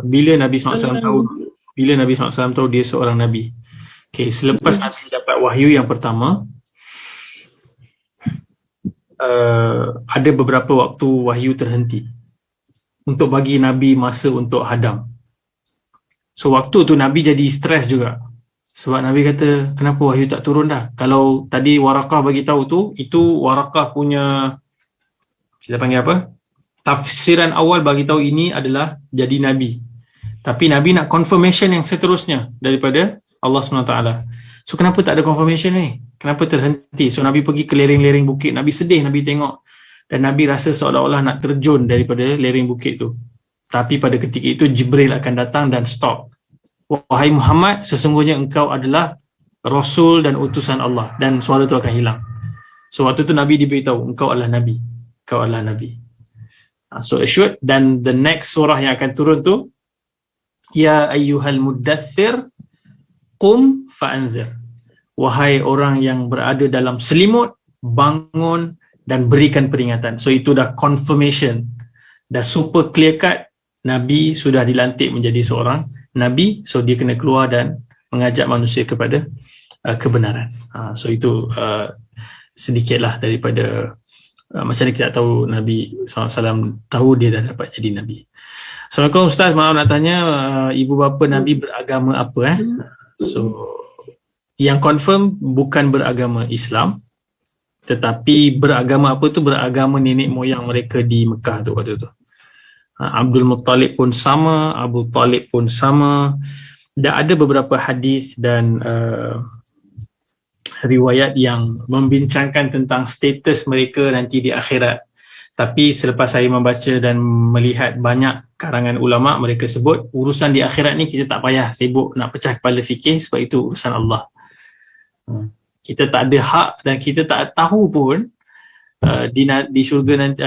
Speaker 2: bila Nabi SAW tahu dia seorang Nabi. Okay, selepas Nabi dapat wahyu yang pertama, ada beberapa waktu wahyu terhenti untuk bagi Nabi masa untuk hadam. So waktu tu Nabi jadi stres juga. Sebab Nabi kata, kenapa wahyu tak turun dah? Kalau tadi Waraqah bagi tahu tu, itu Waraqah punya, kita panggil apa? Tafsiran awal bagi tahu ini adalah jadi Nabi. Tapi Nabi nak confirmation yang seterusnya daripada Allah SWT. So kenapa tak ada confirmation ni? Kenapa terhenti? So Nabi pergi ke lereng-lereng bukit. Nabi sedih, Nabi tengok. Dan Nabi rasa seolah-olah nak terjun daripada lereng bukit tu. Tapi pada ketika itu Jibril akan datang dan stop. Wahai Muhammad, sesungguhnya engkau adalah Rasul dan utusan Allah, dan suara tu akan hilang. So waktu tu Nabi diberitahu, engkau adalah Nabi. Engkau adalah Nabi. So assured. Dan the next surah yang akan turun tu, Ya ayyuhal muddathir, qum fa'anzir. Wahai orang yang berada dalam selimut, bangun dan berikan peringatan. So itu dah confirmation. Dah super clear cut, Nabi sudah dilantik menjadi seorang Nabi, so dia kena keluar dan mengajak manusia kepada kebenaran. So itu sedikitlah daripada macam mana kita tahu Nabi SAW tahu dia dah dapat jadi Nabi. Assalamualaikum Ustaz, maaf nak tanya, ibu bapa Nabi beragama apa? So yang confirm bukan beragama Islam, tetapi beragama apa tu, beragama nenek moyang mereka di Mekah tu waktu tu. Abdul Muttalib pun sama, Abu Talib pun sama. Dan ada beberapa hadis dan riwayat yang membincangkan tentang status mereka nanti di akhirat. Tapi selepas saya membaca dan melihat banyak karangan ulama, mereka sebut urusan di akhirat ni kita tak payah sibuk nak pecah kepala fikir, sebab itu urusan Allah. Kita tak ada hak dan kita tak tahu pun di syurga nanti,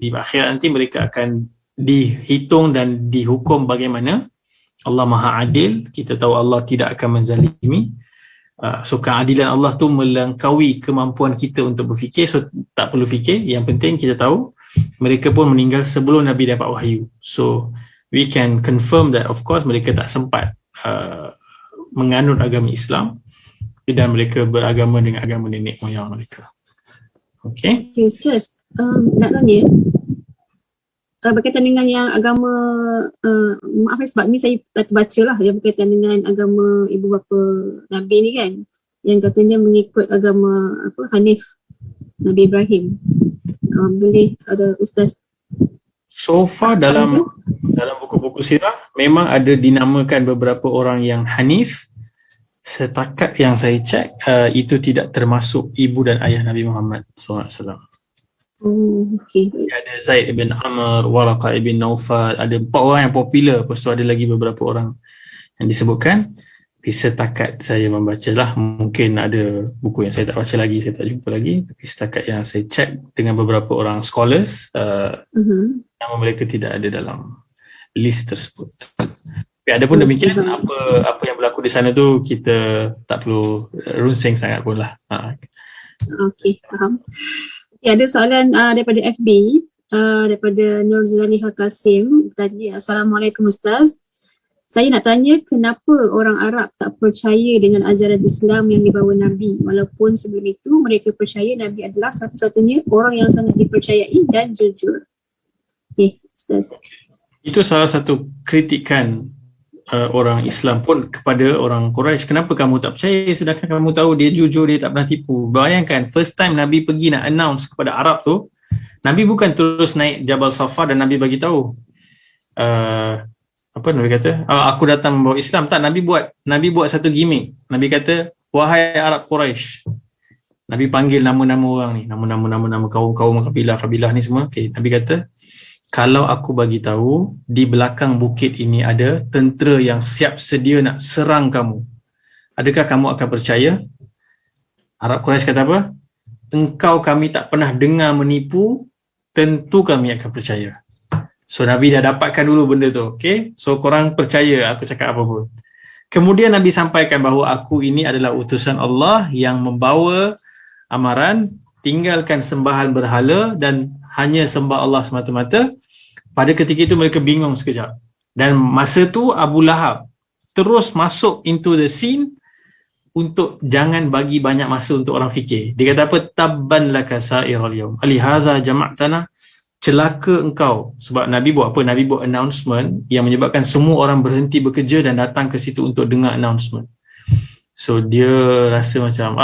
Speaker 2: di akhirat nanti mereka akan dihitung dan dihukum bagaimana. Allah Maha Adil, kita tahu Allah tidak akan menzalimi. So keadilan Allah tu melangkaui kemampuan kita untuk berfikir, so tak perlu fikir. Yang penting kita tahu mereka pun meninggal sebelum Nabi dapat wahyu. So we can confirm that of course mereka tak sempat menganut agama Islam dan mereka beragama dengan agama nenek moyang mereka. Okay.
Speaker 1: Okay Ustaz, nak tanya, berkaitan dengan yang agama, maaf sebab ni saya baca lah, yang berkaitan dengan agama ibu bapa Nabi ni kan, yang katanya mengikut agama Hanif Nabi Ibrahim. Boleh ada Ustaz?
Speaker 2: So far dalam buku-buku sirah memang ada dinamakan beberapa orang yang Hanif. Setakat yang saya cek, itu tidak termasuk ibu dan ayah Nabi Muhammad SAW.
Speaker 1: Oh, okey.
Speaker 2: Ada Zaid ibn Amr, Waraqah ibn Naufal, ada 4 orang yang popular, lepas tu ada lagi beberapa orang yang disebutkan. Tapi setakat saya membaca lah, mungkin ada buku yang saya tak baca lagi, saya tak jumpa lagi, tapi setakat yang saya cek dengan beberapa orang scholars, nama mereka tidak ada dalam list tersebut. Tapi ada pun demikian, apa yang berlaku di sana tu kita tak perlu runsing sangat pun lah.
Speaker 1: Okey, faham. Okay, ada soalan daripada FB, daripada Nur Zaliha Kasim tadi. Assalamualaikum Ustaz. Saya nak tanya kenapa orang Arab tak percaya dengan ajaran Islam yang dibawa Nabi, walaupun sebelum itu mereka percaya Nabi adalah satu-satunya orang yang sangat dipercayai dan jujur. Okey, Ustaz.
Speaker 2: Itu salah satu kritikan orang Islam pun kepada orang Quraisy. Kenapa kamu tak percaya sedangkan kamu tahu dia jujur, dia tak pernah tipu. Bayangkan first time Nabi pergi nak announce kepada Arab tu, Nabi bukan terus naik Jabal Safa dan Nabi bagi tahu apa Nabi kata, aku datang membawa Islam. Tak, Nabi buat satu gimmick. Nabi kata, wahai Arab Quraisy. Nabi panggil nama-nama orang ni, nama kaum-kaum kabilah ni semua. Okay, Nabi kata, kalau aku bagi tahu di belakang bukit ini ada tentera yang siap sedia nak serang kamu, adakah kamu akan percaya? Arab Quraisy kata apa? Engkau kami tak pernah dengar menipu, tentu kami akan percaya. So Nabi dah dapatkan dulu benda tu, okay? So korang percaya aku cakap apa pun. Kemudian Nabi sampaikan bahawa aku ini adalah utusan Allah yang membawa amaran tinggalkan sembahan berhala dan hanya sembah Allah semata-mata. Pada ketika itu mereka bingung sekejap. Dan masa tu Abu Lahab terus masuk into the scene untuk jangan bagi banyak masa untuk orang fikir. Dia kata apa? Tabban laka sa'iral yawm. Ali hadza jama'tana. Celaka engkau. Sebab Nabi buat apa? Nabi buat announcement yang menyebabkan semua orang berhenti bekerja dan datang ke situ untuk dengar announcement. So dia rasa macam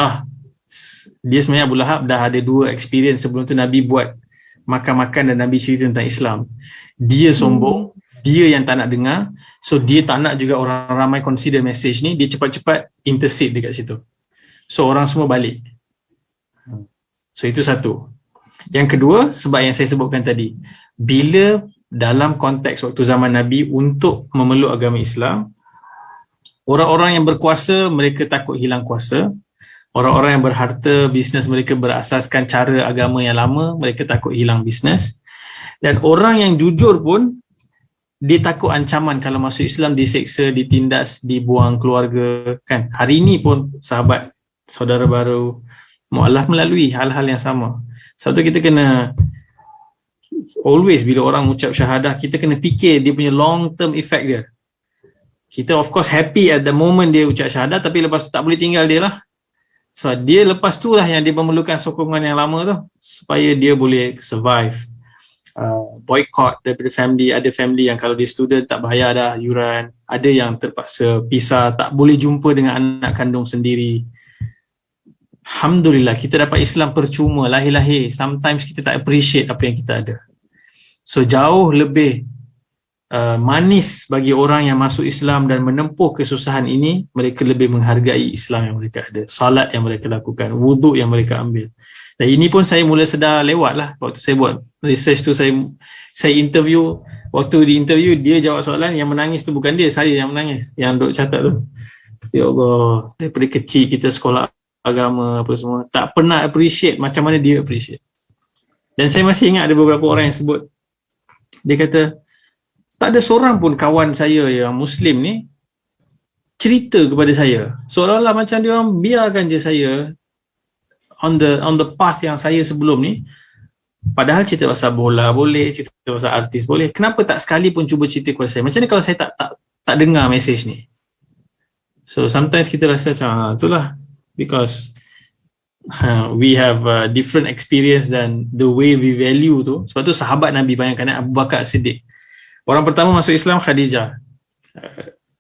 Speaker 2: dia sebenarnya Abu Lahab dah ada 2 experience sebelum tu. Nabi buat makan-makan dan Nabi cerita tentang Islam. Dia sombong, dia yang tak nak dengar. So dia tak nak juga orang ramai consider message ni. Dia cepat-cepat intercede dekat situ. So orang semua balik. So itu satu. Yang kedua, sebab yang saya sebutkan tadi, bila dalam konteks waktu zaman Nabi untuk memeluk agama Islam, orang-orang yang berkuasa mereka takut hilang kuasa. Orang-orang yang berharta, bisnes mereka berasaskan cara agama yang lama, mereka takut hilang bisnes. Dan orang yang jujur pun, dia takut ancaman kalau masuk Islam, diseksa, ditindas, dibuang keluarga. Kan? Hari ini pun sahabat, saudara baru, mu'alaf melalui hal-hal yang sama. Sebab tu kita kena, always bila orang ucap syahadah, kita kena fikir dia punya long term effect dia. Kita of course happy at the moment dia ucap syahadah, tapi lepas tu tak boleh tinggal dia lah. So dia lepas tu lah yang dia memerlukan sokongan yang lama tu supaya dia boleh survive. Boycott daripada family. Ada family yang kalau dia student tak bayar dah yuran. Ada yang terpaksa pisah, tak boleh jumpa dengan anak kandung sendiri. Alhamdulillah kita dapat Islam percuma, lahir-lahir. Sometimes kita tak appreciate apa yang kita ada. So jauh lebih manis bagi orang yang masuk Islam dan menempuh kesusahan ini, mereka lebih menghargai Islam yang mereka ada, salat yang mereka lakukan, wuduk yang mereka ambil. Dan ini pun saya mula sedar lewat lah waktu saya buat research tu. Saya interview, waktu di interview dia jawab soalan, yang menangis tu bukan dia, saya yang menangis, yang duk catat tu. Ya Allah, daripada kecil kita sekolah agama apa semua, tak pernah appreciate macam mana dia appreciate. Dan saya masih ingat ada beberapa orang yang sebut, dia kata tak ada seorang pun kawan saya yang Muslim ni cerita kepada saya, seolah-olah macam dia orang biarkan je saya on the path yang saya sebelum ni. Padahal cerita pasal bola boleh, cerita pasal artis boleh, kenapa tak sekali pun cuba cerita kepada saya? Macam ni kalau saya tak dengar message ni? So sometimes kita rasa macam itulah, because we have different experience dan the way we value tu. Sebab tu sahabat Nabi, bayangkan Abu Bakar Siddiq. Orang pertama masuk Islam Khadijah.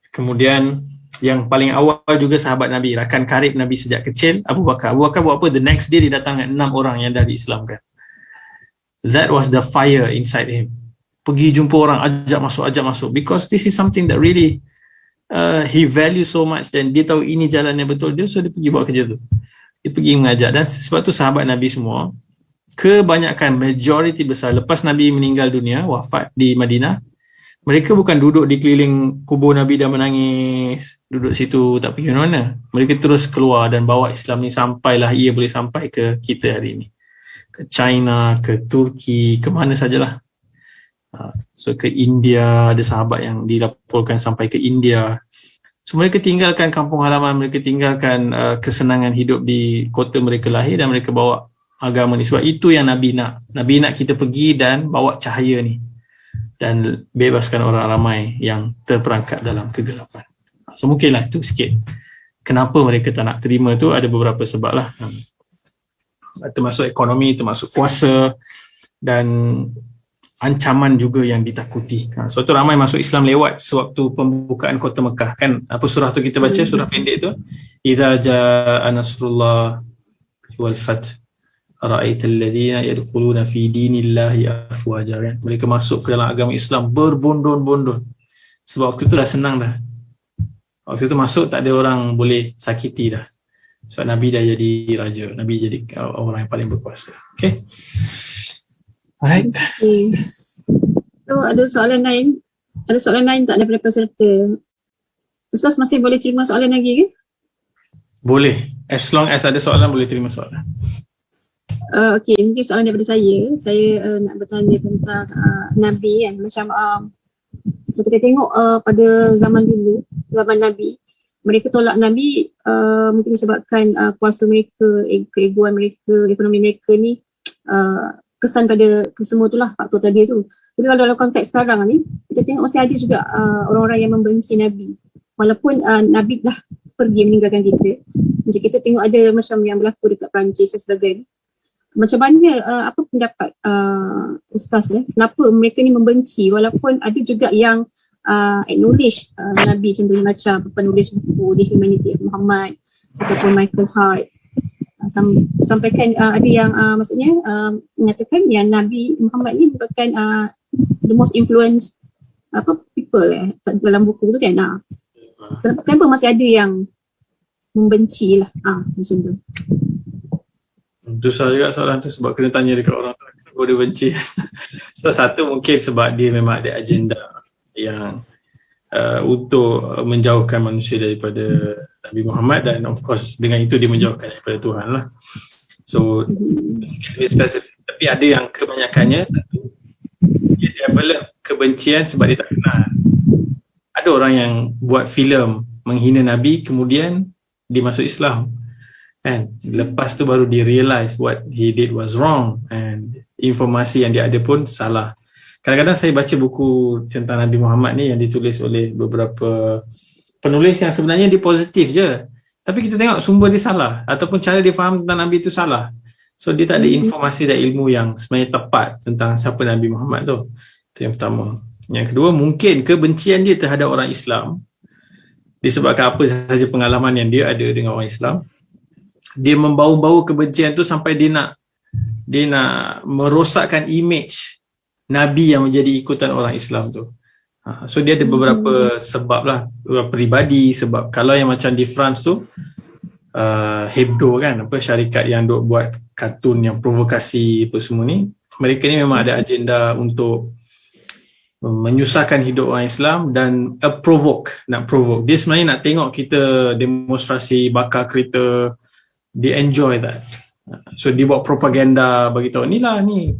Speaker 2: Kemudian yang paling awal juga sahabat Nabi, rakan karib Nabi sejak kecil, Abu Bakar. Abu Bakar buat apa? The next day dia datang dengan 6 orang yang dah diislamkan. That was the fire inside him. Pergi jumpa orang, ajak masuk. Because this is something that really he value so much, dan dia tahu ini jalan yang betul dia, so dia pergi buat kerja tu. Dia pergi mengajak. Dan sebab tu sahabat Nabi semua, kebanyakan, majority besar, lepas Nabi meninggal dunia, wafat di Madinah, mereka bukan duduk di keliling kubur Nabi dan menangis, duduk situ tak pergi mana-mana. Mereka terus keluar dan bawa Islam ni sampailah ia boleh sampai ke kita hari ini. Ke China, ke Turki, ke mana sajalah. So ke India, ada sahabat yang dilaporkan sampai ke India. So mereka tinggalkan kampung halaman, mereka tinggalkan kesenangan hidup di kota mereka lahir dan mereka bawa agama ni. Sebab itu yang Nabi nak. Nabi nak kita pergi dan bawa cahaya ni dan bebaskan orang ramai yang terperangkap dalam kegelapan. So mungkinlah itu sikit kenapa mereka tak nak terima tu, ada beberapa sebab lah. Termasuk ekonomi, termasuk kuasa dan ancaman juga yang ditakuti. Sebab tu ramai masuk Islam lewat sewaktu pembukaan kota Mekah. Kan apa surah tu kita baca, surah pendek tu, idza jaa nasrullah wal fath ara'aital ladzina yadkhuluna fi dinillahi afwaja. Mereka masuk ke dalam agama Islam berbondon-bondon. Sebab waktu tu dah senang dah. Waktu tu masuk tak ada orang boleh sakiti dah. Sebab Nabi dah jadi raja, Nabi jadi orang yang paling berkuasa. Okay. Alright.
Speaker 1: Okay. So ada soalan lain? Ada soalan lain tak daripada peserta? Ustaz masih boleh terima soalan lagi ke?
Speaker 2: Boleh. As long as ada soalan, boleh terima soalan.
Speaker 1: Okay, mungkin soalan daripada saya. Saya nak bertanya tentang Nabi kan. Macam kalau kita tengok pada zaman dulu, zaman Nabi, mereka tolak Nabi mungkin disebabkan kuasa mereka, keegoan mereka, ekonomi mereka ni kesan pada semua itulah faktor tadi tu. Tapi kalau dalam konteks sekarang ni, kita tengok masih ada juga orang-orang yang membenci Nabi. Walaupun Nabi dah pergi meninggalkan kita. Macam kita tengok ada macam yang berlaku dekat Perancis dan sebagainya. Macam mana, apa pendapat Ustaz kenapa mereka ni membenci walaupun ada juga yang acknowledge Nabi, contohnya macam penulis buku The Humanity of Muhammad ataupun Michael Hart sampaikan ada yang maksudnya menyatakan yang Nabi Muhammad ni merupakan the most influenced people dalam buku tu kan. Kenapa masih ada yang membenci lah macam tu?
Speaker 2: Susah juga soalan tu sebab kena tanya dekat orang tu kenapa dia benci. So satu mungkin sebab dia memang ada agenda yang untuk menjauhkan manusia daripada Nabi Muhammad, dan of course dengan itu dia menjauhkan daripada Tuhan lah. So mungkin lebih spesifik, tapi ada yang kebanyakannya dia develop kebencian sebab dia tak kenal. Ada orang yang buat filem menghina Nabi kemudian dia masuk Islam. And lepas tu baru dia realise what he did was wrong and informasi yang dia ada pun salah. Kadang-kadang saya baca buku tentang Nabi Muhammad ni yang ditulis oleh beberapa penulis yang sebenarnya dia positif je, tapi kita tengok sumber dia salah ataupun cara dia faham tentang Nabi tu salah. So dia tak ada informasi dan ilmu yang sebenarnya tepat tentang siapa Nabi Muhammad tu. Itu yang pertama. Yang kedua, mungkin kebencian dia terhadap orang Islam disebabkan apa sahaja pengalaman yang dia ada dengan orang Islam. Dia membau-bau kebencian tu sampai dia nak merosakkan image Nabi yang menjadi ikutan orang Islam tu. So dia ada beberapa sebab lah, beberapa peribadi sebab. Kalau yang macam di France tu Hebdo kan, syarikat yang duk buat kartun yang provokasi apa semua ni, mereka ni memang ada agenda untuk menyusahkan hidup orang Islam dan nak provoke. Dia sebenarnya nak tengok kita demonstrasi bakar kereta. Dia enjoy that. So dia buat propaganda bagi tahu ni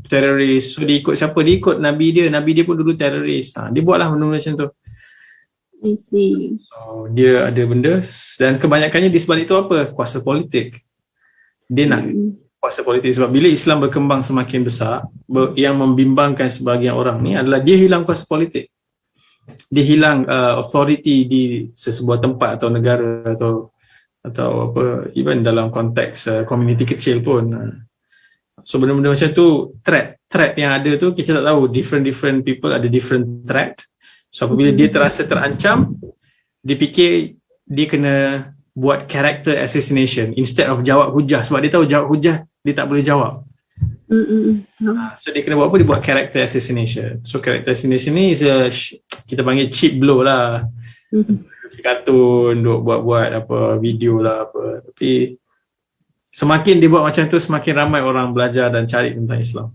Speaker 2: teroris. So dia ikut siapa? Dia ikut Nabi dia pun dulu teroris. Dia buatlah benda macam tu.
Speaker 1: I see.
Speaker 2: So dia ada benda dan kebanyakannya di sebalik itu apa? Kuasa politik. Dia nak kuasa politik sebab bila Islam berkembang semakin besar, yang membimbangkan sebahagian orang ni adalah dia hilang kuasa politik. Dia hilang authority di sesebuah tempat atau negara atau atau apa, even dalam konteks community kecil pun. So benda-benda macam tu, threat yang ada tu kita tak tahu, different people ada different threat. So apabila dia terasa terancam, dia fikir dia kena buat character assassination instead of jawab hujah, sebab dia tahu jawab hujah dia tak boleh jawab. So dia kena buat apa? Dia buat character assassination. So character assassination ni is kita panggil cheap blow lah. Kartun, buat apa, video lah apa. Tapi semakin dia buat macam tu, semakin ramai orang belajar dan cari tentang Islam.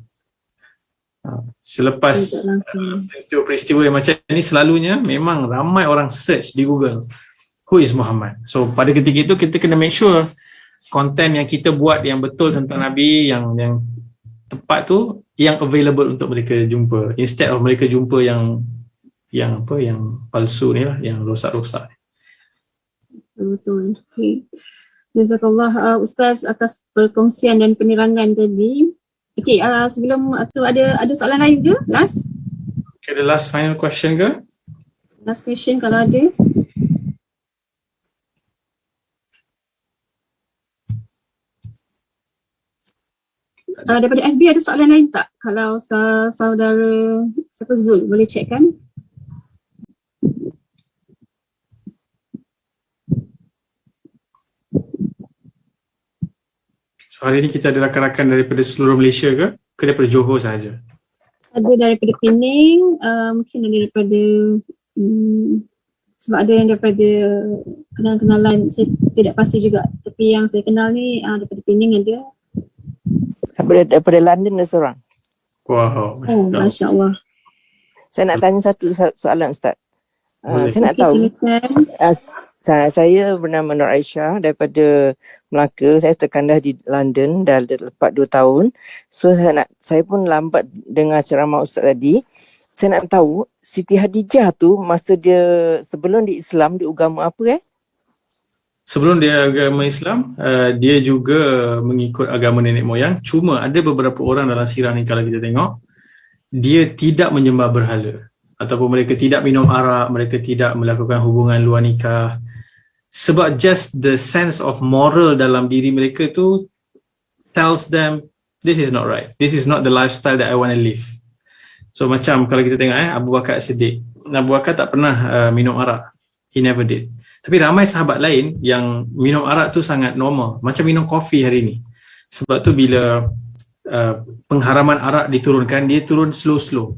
Speaker 2: Selepas peristiwa yang macam ni, selalunya memang ramai orang search di Google, who is Muhammad? So pada ketika itu kita kena make sure konten yang kita buat yang betul tentang Nabi, yang tepat tu, yang available untuk mereka jumpa, instead of mereka jumpa yang palsu ni lah, yang rosak-rosak.
Speaker 1: Betul. Okay. Jazakallah Ustaz atas perkongsian dan penerangan tadi. Okay, sebelum tu ada soalan lain ke? Last?
Speaker 2: Okay, the last final question ke?
Speaker 1: Last question kalau ada. Daripada FB ada soalan lain tak? Kalau saudara siapa Zul boleh check kan?
Speaker 2: So hari ni kita ada rakan-rakan daripada seluruh Malaysia ke? Ke daripada Johor sahaja?
Speaker 1: Ada daripada Pening, mungkin ada daripada sebab ada yang daripada kenalan-kenalan saya tidak pasti juga, tapi yang saya kenal ni daripada Pening ada.
Speaker 4: Daripada London ada seorang.
Speaker 2: Wow.
Speaker 1: Oh, Masya Allah.
Speaker 4: Saya nak tanya satu soalan Ustaz. Saya nak
Speaker 1: Okay,
Speaker 4: tahu,
Speaker 1: silakan.
Speaker 4: saya bernama Nur Aisyah daripada Melaka. Saya terkandas di London dah lepas 2 tahun. So saya pun lambat dengar ceramah Ustaz tadi. Saya nak tahu Siti Khadijah tu masa dia sebelum di Islam di agama apa
Speaker 2: Sebelum dia agama Islam, dia juga mengikut agama nenek moyang. Cuma ada beberapa orang dalam sirah ni kalau kita tengok, dia tidak menyembah berhala. Ataupun mereka tidak minum arak, mereka tidak melakukan hubungan luar nikah. Sebab just the sense of moral dalam diri mereka tu tells them, this is not right. This is not the lifestyle that I want to live. So macam kalau kita tengok Abu Bakar Siddiq. Abu Bakar tak pernah minum arak. He never did. Tapi ramai sahabat lain yang minum arak tu sangat normal. Macam minum kopi hari ni. Sebab tu bila pengharaman arak diturunkan, dia turun slow-slow.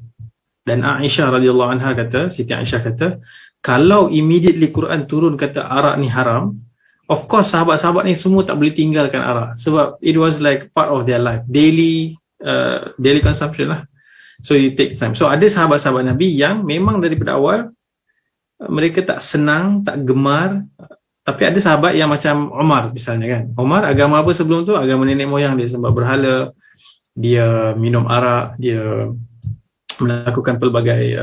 Speaker 2: Dan Aisyah radhiyallahu anha kata, Siti Aisyah kata, kalau immediately Quran turun kata arak ni haram, of course sahabat-sahabat ni semua tak boleh tinggalkan arak. Sebab it was like part of their life. Daily consumption lah. So it takes time. So ada sahabat-sahabat Nabi yang memang daripada awal mereka tak senang, tak gemar. Tapi ada sahabat yang macam Umar misalnya kan. Umar agama apa sebelum tu? Agama nenek moyang dia, sembah berhala, dia minum arak, dia melakukan pelbagai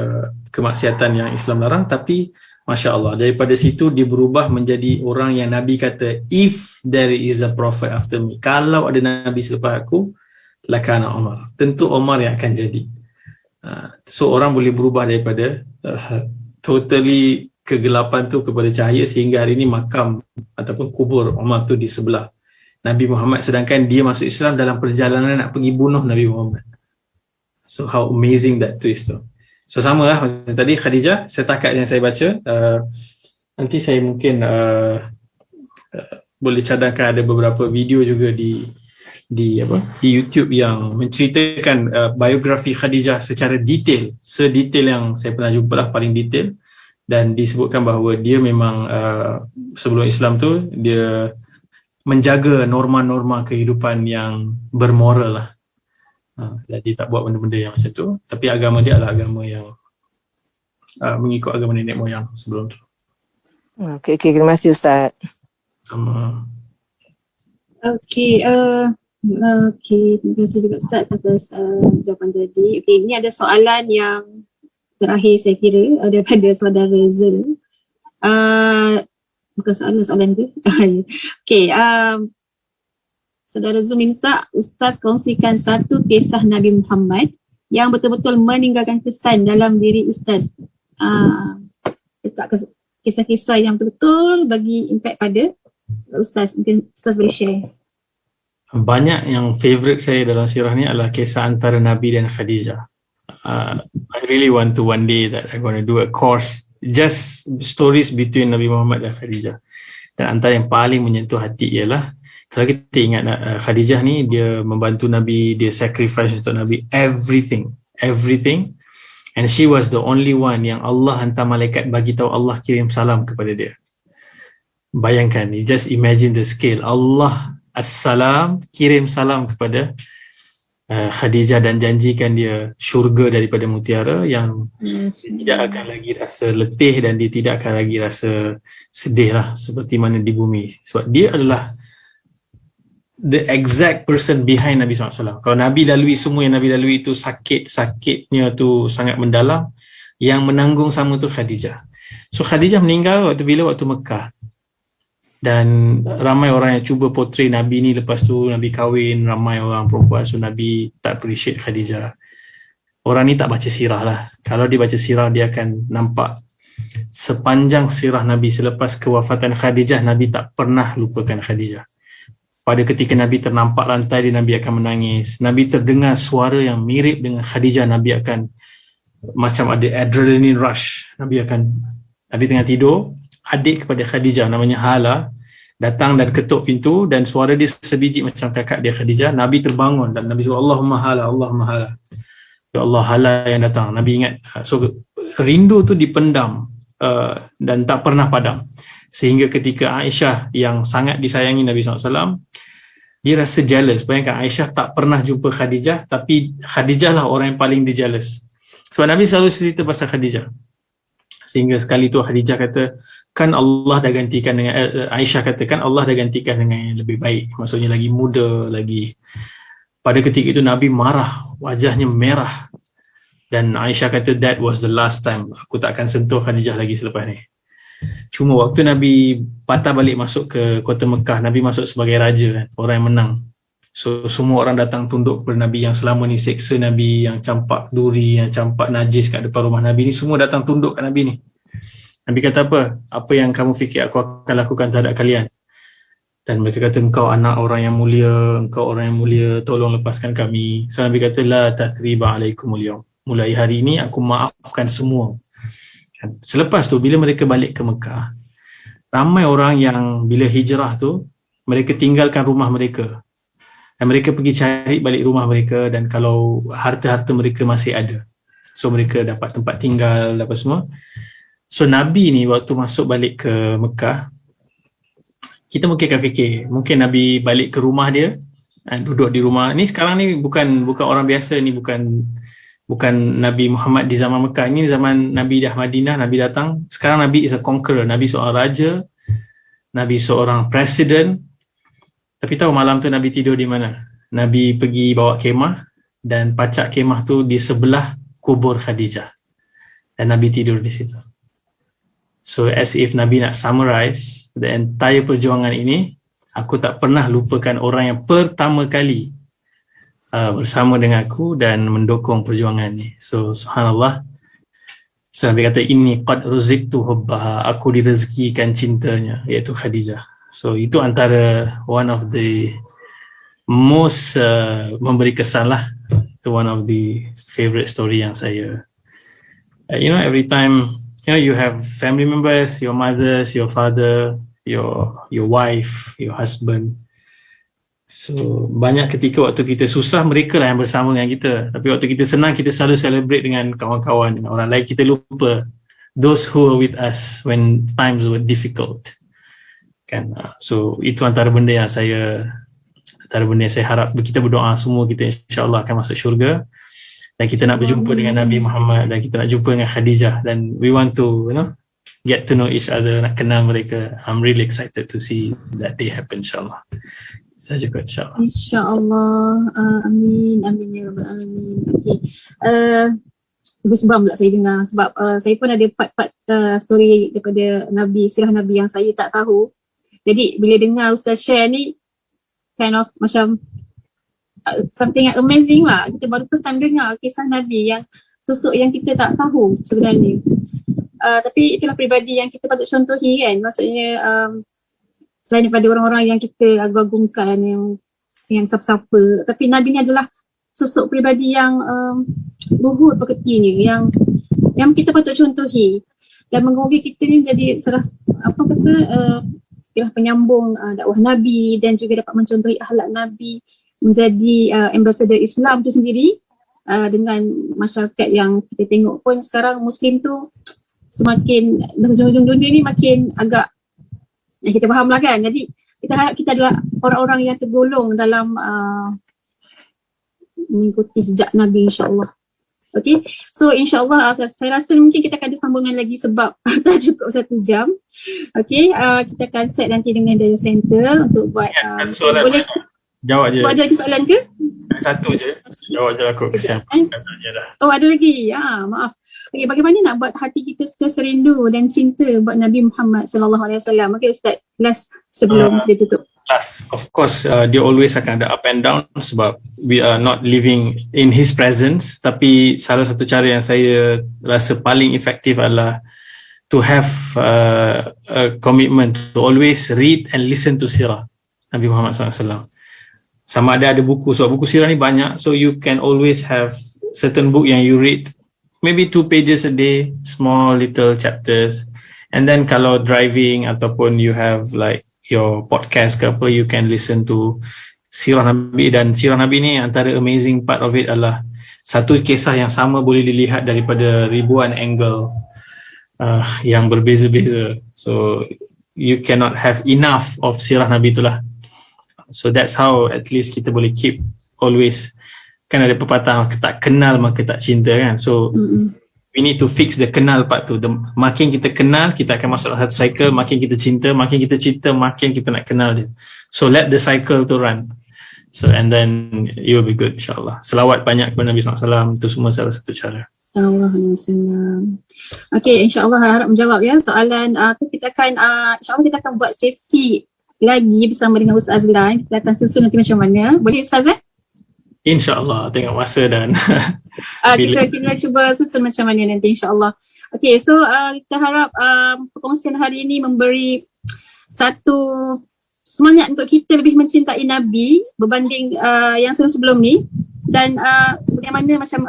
Speaker 2: kemaksiatan yang Islam larang. Tapi Masya Allah, daripada situ dia berubah menjadi orang yang Nabi kata, if there is a prophet after me, kalau ada Nabi selepas aku, lakana Umar, tentu Umar yang akan jadi. So orang boleh berubah daripada totally kegelapan tu kepada cahaya, sehingga hari ini makam ataupun kubur Umar tu di sebelah Nabi Muhammad, sedangkan dia masuk Islam dalam perjalanan nak pergi bunuh Nabi Muhammad. So how amazing that twist tu. So sama lah macam tadi Khadijah, setakat yang saya baca, nanti saya mungkin boleh cadangkan ada beberapa video juga di YouTube yang menceritakan biografi Khadijah secara detail, sedetail yang saya pernah jumpa lah, paling detail. Dan disebutkan bahawa dia memang sebelum Islam tu dia menjaga norma-norma kehidupan yang bermoral lah. Dia tak buat benda-benda yang macam tu, tapi agama dia adalah agama yang mengikut agama nenek moyang sebelum tu.
Speaker 4: Okey, terima kasih Ustaz.
Speaker 2: Sama.
Speaker 1: Okey, terima kasih juga Ustaz atas jawapan tadi. Okey, ini ada soalan yang terakhir saya kira daripada saudara Zul. Bukan soalan tu. Okey, saudara Zul minta Ustaz kongsikan satu kisah Nabi Muhammad yang betul-betul meninggalkan kesan dalam diri Ustaz. Letak kisah-kisah yang betul-betul bagi impact pada Ustaz, mungkin Ustaz boleh share.
Speaker 2: Banyak yang favourite saya dalam sirah ni adalah kisah antara Nabi dan Khadijah. I really want to one day that I'm going to do a course just stories between Nabi Muhammad dan Khadijah. Dan antara yang paling menyentuh hati ialah kalau kita ingat Khadijah ni dia membantu Nabi, dia sacrifice untuk Nabi everything and she was the only one yang Allah hantar malaikat bagi tahu Allah kirim salam kepada dia. Bayangkan, you just imagine the scale. Allah Assalam kirim salam kepada Khadijah dan janjikan dia syurga daripada mutiara yang tidak akan lagi rasa letih dan dia tidak akan lagi rasa sedih lah seperti mana di bumi. Sebab dia adalah the exact person behind Nabi SAW. Kalau Nabi lalui semua yang Nabi lalui itu sakitnya tu sangat mendalam, yang menanggung sama tu Khadijah. So Khadijah meninggal waktu Mekah. Dan ramai orang yang cuba portray Nabi ni lepas tu Nabi kahwin, ramai orang perempuan, so Nabi tak appreciate Khadijah. Orang ni tak baca sirah lah. Kalau dia baca sirah dia akan nampak sepanjang sirah Nabi selepas kewafatan Khadijah, Nabi tak pernah lupakan Khadijah. Pada ketika Nabi ternampak lantai dia, Nabi akan menangis. Nabi terdengar suara yang mirip dengan Khadijah, Nabi akan macam ada adrenaline rush. Nabi tengah tidur, adik kepada Khadijah namanya Hala datang dan ketuk pintu dan suara dia sebiji macam kakak dia Khadijah. Nabi terbangun dan Nabi suruh Allahumma Hala, Allahumma Hala. Ya Allah, Hala yang datang. Nabi ingat. So rindu tu dipendam dan tak pernah padam. Sehingga ketika Aisyah yang sangat disayangi Nabi SAW, dia rasa jealous. Bayangkan Aisyah tak pernah jumpa Khadijah, tapi Khadijah lah orang yang paling dia jealous. Sebab Nabi selalu cerita pasal Khadijah. Sehingga sekali tu Khadijah kata, kan Allah dah gantikan dengan Aisyah katakan Allah dah gantikan dengan yang lebih baik, maksudnya lagi muda lagi. Pada ketika itu Nabi marah, wajahnya merah, dan Aisyah kata that was the last time, aku tak akan sentuh Khadijah lagi selepas ni. Cuma waktu Nabi patah balik masuk ke kota Mekah, Nabi masuk sebagai raja kan, orang yang menang. So semua orang datang tunduk kepada Nabi yang selama ni seksa Nabi, yang campak duri, yang campak najis kat depan rumah Nabi ni, semua datang tunduk kat Nabi ni. Nabi kata apa? Apa yang kamu fikir aku akan lakukan terhadap kalian? Dan mereka kata, engkau anak orang yang mulia, tolong lepaskan kami. So Nabi kata, la tathriba alaikumul yawm. Mulai hari ini aku maafkan semua. Selepas tu bila mereka balik ke Mekah, ramai orang yang bila hijrah tu mereka tinggalkan rumah mereka. Dan mereka pergi cari balik rumah mereka, dan kalau harta-harta mereka masih ada. So mereka dapat tempat tinggal, dapat semua. So Nabi ni waktu masuk balik ke Mekah, kita mungkin akan fikir, mungkin Nabi balik ke rumah dia, duduk di rumah. Ni sekarang ni bukan orang biasa, ni bukan Nabi Muhammad di zaman Mekah. Ini zaman Nabi dah Madinah, Nabi datang. Sekarang Nabi is a conqueror, Nabi seorang raja, Nabi seorang presiden. Tapi tahu malam tu Nabi tidur di mana? Nabi pergi bawa kemah, dan pacak kemah tu di sebelah kubur Khadijah. Dan Nabi tidur di situ. So as if Nabi nak summarize the entire perjuangan ini, aku tak pernah lupakan orang yang pertama kali bersama dengan aku dan mendukung perjuangan ni. So subhanallah. So Nabi kata, inni qad ruziktu hubbaha, aku direzekikan cintanya, iaitu Khadijah. So itu antara one of the most memberi kesan lah. Itu one of the favorite story yang saya every time you have family members, your mothers, your father, your wife, your husband. So banyak ketika waktu kita susah, mereka lah yang bersama dengan kita. Tapi waktu kita senang, kita selalu celebrate dengan kawan-kawan, dengan orang lain. Kita lupa those who are with us when times were difficult. Kan? So itu antara benda yang saya harap. Kita berdoa semua kita insyaAllah akan masuk syurga. Dan kita nak berjumpa dengan Nabi Muhammad, dan kita nak jumpa dengan Khadijah, dan we want to get to know each other, nak kenal mereka. I'm really excited to see that day happen insyaAllah. Saja kot insyaAllah.
Speaker 1: InsyaAllah. Amin ya Rabbal Alamin. Okay. Goosebumps pula saya dengar, sebab saya pun ada part-part story daripada Nabi, sirah Nabi yang saya tak tahu. Jadi bila dengar Ustaz share ni, kind of macam something amazing lah. Kita baru first time dengar kisah Nabi yang sosok yang kita tak tahu sebenarnya. Tapi itulah peribadi yang kita patut contohi kan. Maksudnya selain daripada orang-orang yang kita agung-agungkan, yang siapa-siapa, tapi Nabi ni adalah sosok peribadi yang luhur pekertinya, yang kita patut contohi dan mengogi kita ni jadi salah ialah penyambung dakwah Nabi dan juga dapat mencontohi akhlak Nabi, menjadi ambassador Islam tu sendiri dengan masyarakat yang kita tengok pun sekarang Muslim tu semakin hujung-hujung dunia ni makin agak kita faham lah kan. Jadi kita harap kita adalah orang-orang yang tergolong dalam mengikuti jejak Nabi, insyaAllah. Okay, so insyaAllah saya rasa mungkin kita akan ada sambungan lagi sebab tak cukup 1 jam. Okay, kita akan set nanti dengan data center untuk buat boleh
Speaker 2: jawab je.
Speaker 1: Buat ada lagi soalan ke?
Speaker 2: Satu je. Jawab je aku. Kesian.
Speaker 1: Oh, ada lagi. Maaf. Okay, bagaimana nak buat hati kita serindu dan cinta buat Nabi Muhammad sallallahu alaihi wasallam? Okay, Ustaz, last sebelum kita tutup.
Speaker 2: Last, of course, dia always akan ada up and down sebab we are not living in his presence. Tapi salah satu cara yang saya rasa paling efektif adalah to have a commitment to always read and listen to sirah Nabi Muhammad SAW. Sama ada buku, sebab buku sirah ni banyak, so you can always have certain book yang you read, maybe 2 pages a day, small little chapters, and then kalau driving ataupun you have like your podcast ke apa, you can listen to sirah Nabi. Dan sirah Nabi ni antara amazing part of it adalah satu kisah yang sama boleh dilihat daripada ribuan angle yang berbeza-beza, so you cannot have enough of sirah Nabi itulah. So that's how at least kita boleh keep always, kan ada pepatah tak kenal maka tak cinta kan. So we need to fix the kenal part tu. Makin kita kenal, kita akan masuk satu cycle, makin kita cinta, makin kita nak kenal dia. So let the cycle to run. So and then you will be good, insyaAllah. Selawat banyak kepada Nabi SAW, itu semua salah satu cara.
Speaker 1: Okay, insyaAllah harap menjawab ya soalan tu. Kita akan insyaAllah kita akan buat sesi lagi bersama dengan Ustaz Azlan. Kita akan susun nanti macam mana. Boleh Ustaz?
Speaker 2: InsyaAllah, tengok masa dan
Speaker 1: kita cuba susun macam mana nanti, insyaAllah. Okay, so kita harap perkongsian hari ini memberi satu semangat untuk kita lebih mencintai Nabi berbanding yang sebelum ni. Dan sebagaimana macam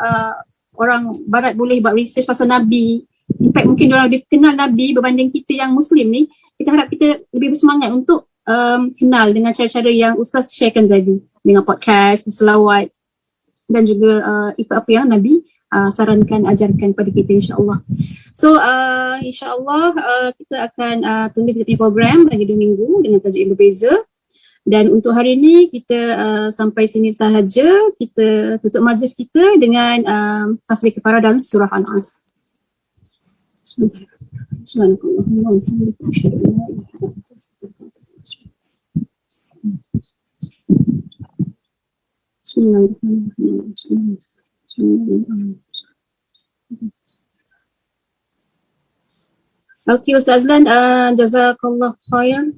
Speaker 1: orang Barat boleh buat research pasal Nabi, in fact mungkin diorang lebih kenal Nabi berbanding kita yang Muslim ni. Kita harap kita lebih bersemangat untuk kenal dengan cara-cara yang Ustaz sharekan tadi, dengan podcast, selawat dan juga apa yang Nabi sarankan, ajarkan pada kita, insyaAllah. So insyaAllah kita akan tunggu kita punya program lagi 2 minggu dengan tajuk yang berbeza. Dan untuk hari ini kita sampai sini sahaja. Kita tutup majlis kita dengan tasbih kepada dalam surah Al-As. Okay, Ustaz Azlan, jazakallah khair.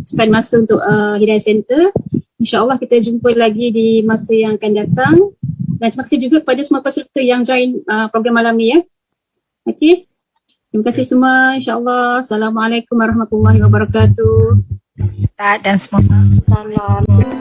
Speaker 1: Spend masa untuk Hidayah Center. InsyaAllah kita jumpa lagi di masa yang akan datang. Dan terima kasih juga kepada semua peserta yang join program malam ni ya. Okay. Terima kasih semua. InsyaAllah. Assalamualaikum warahmatullahi wabarakatuh.
Speaker 5: Ustaz dan semua. Salam.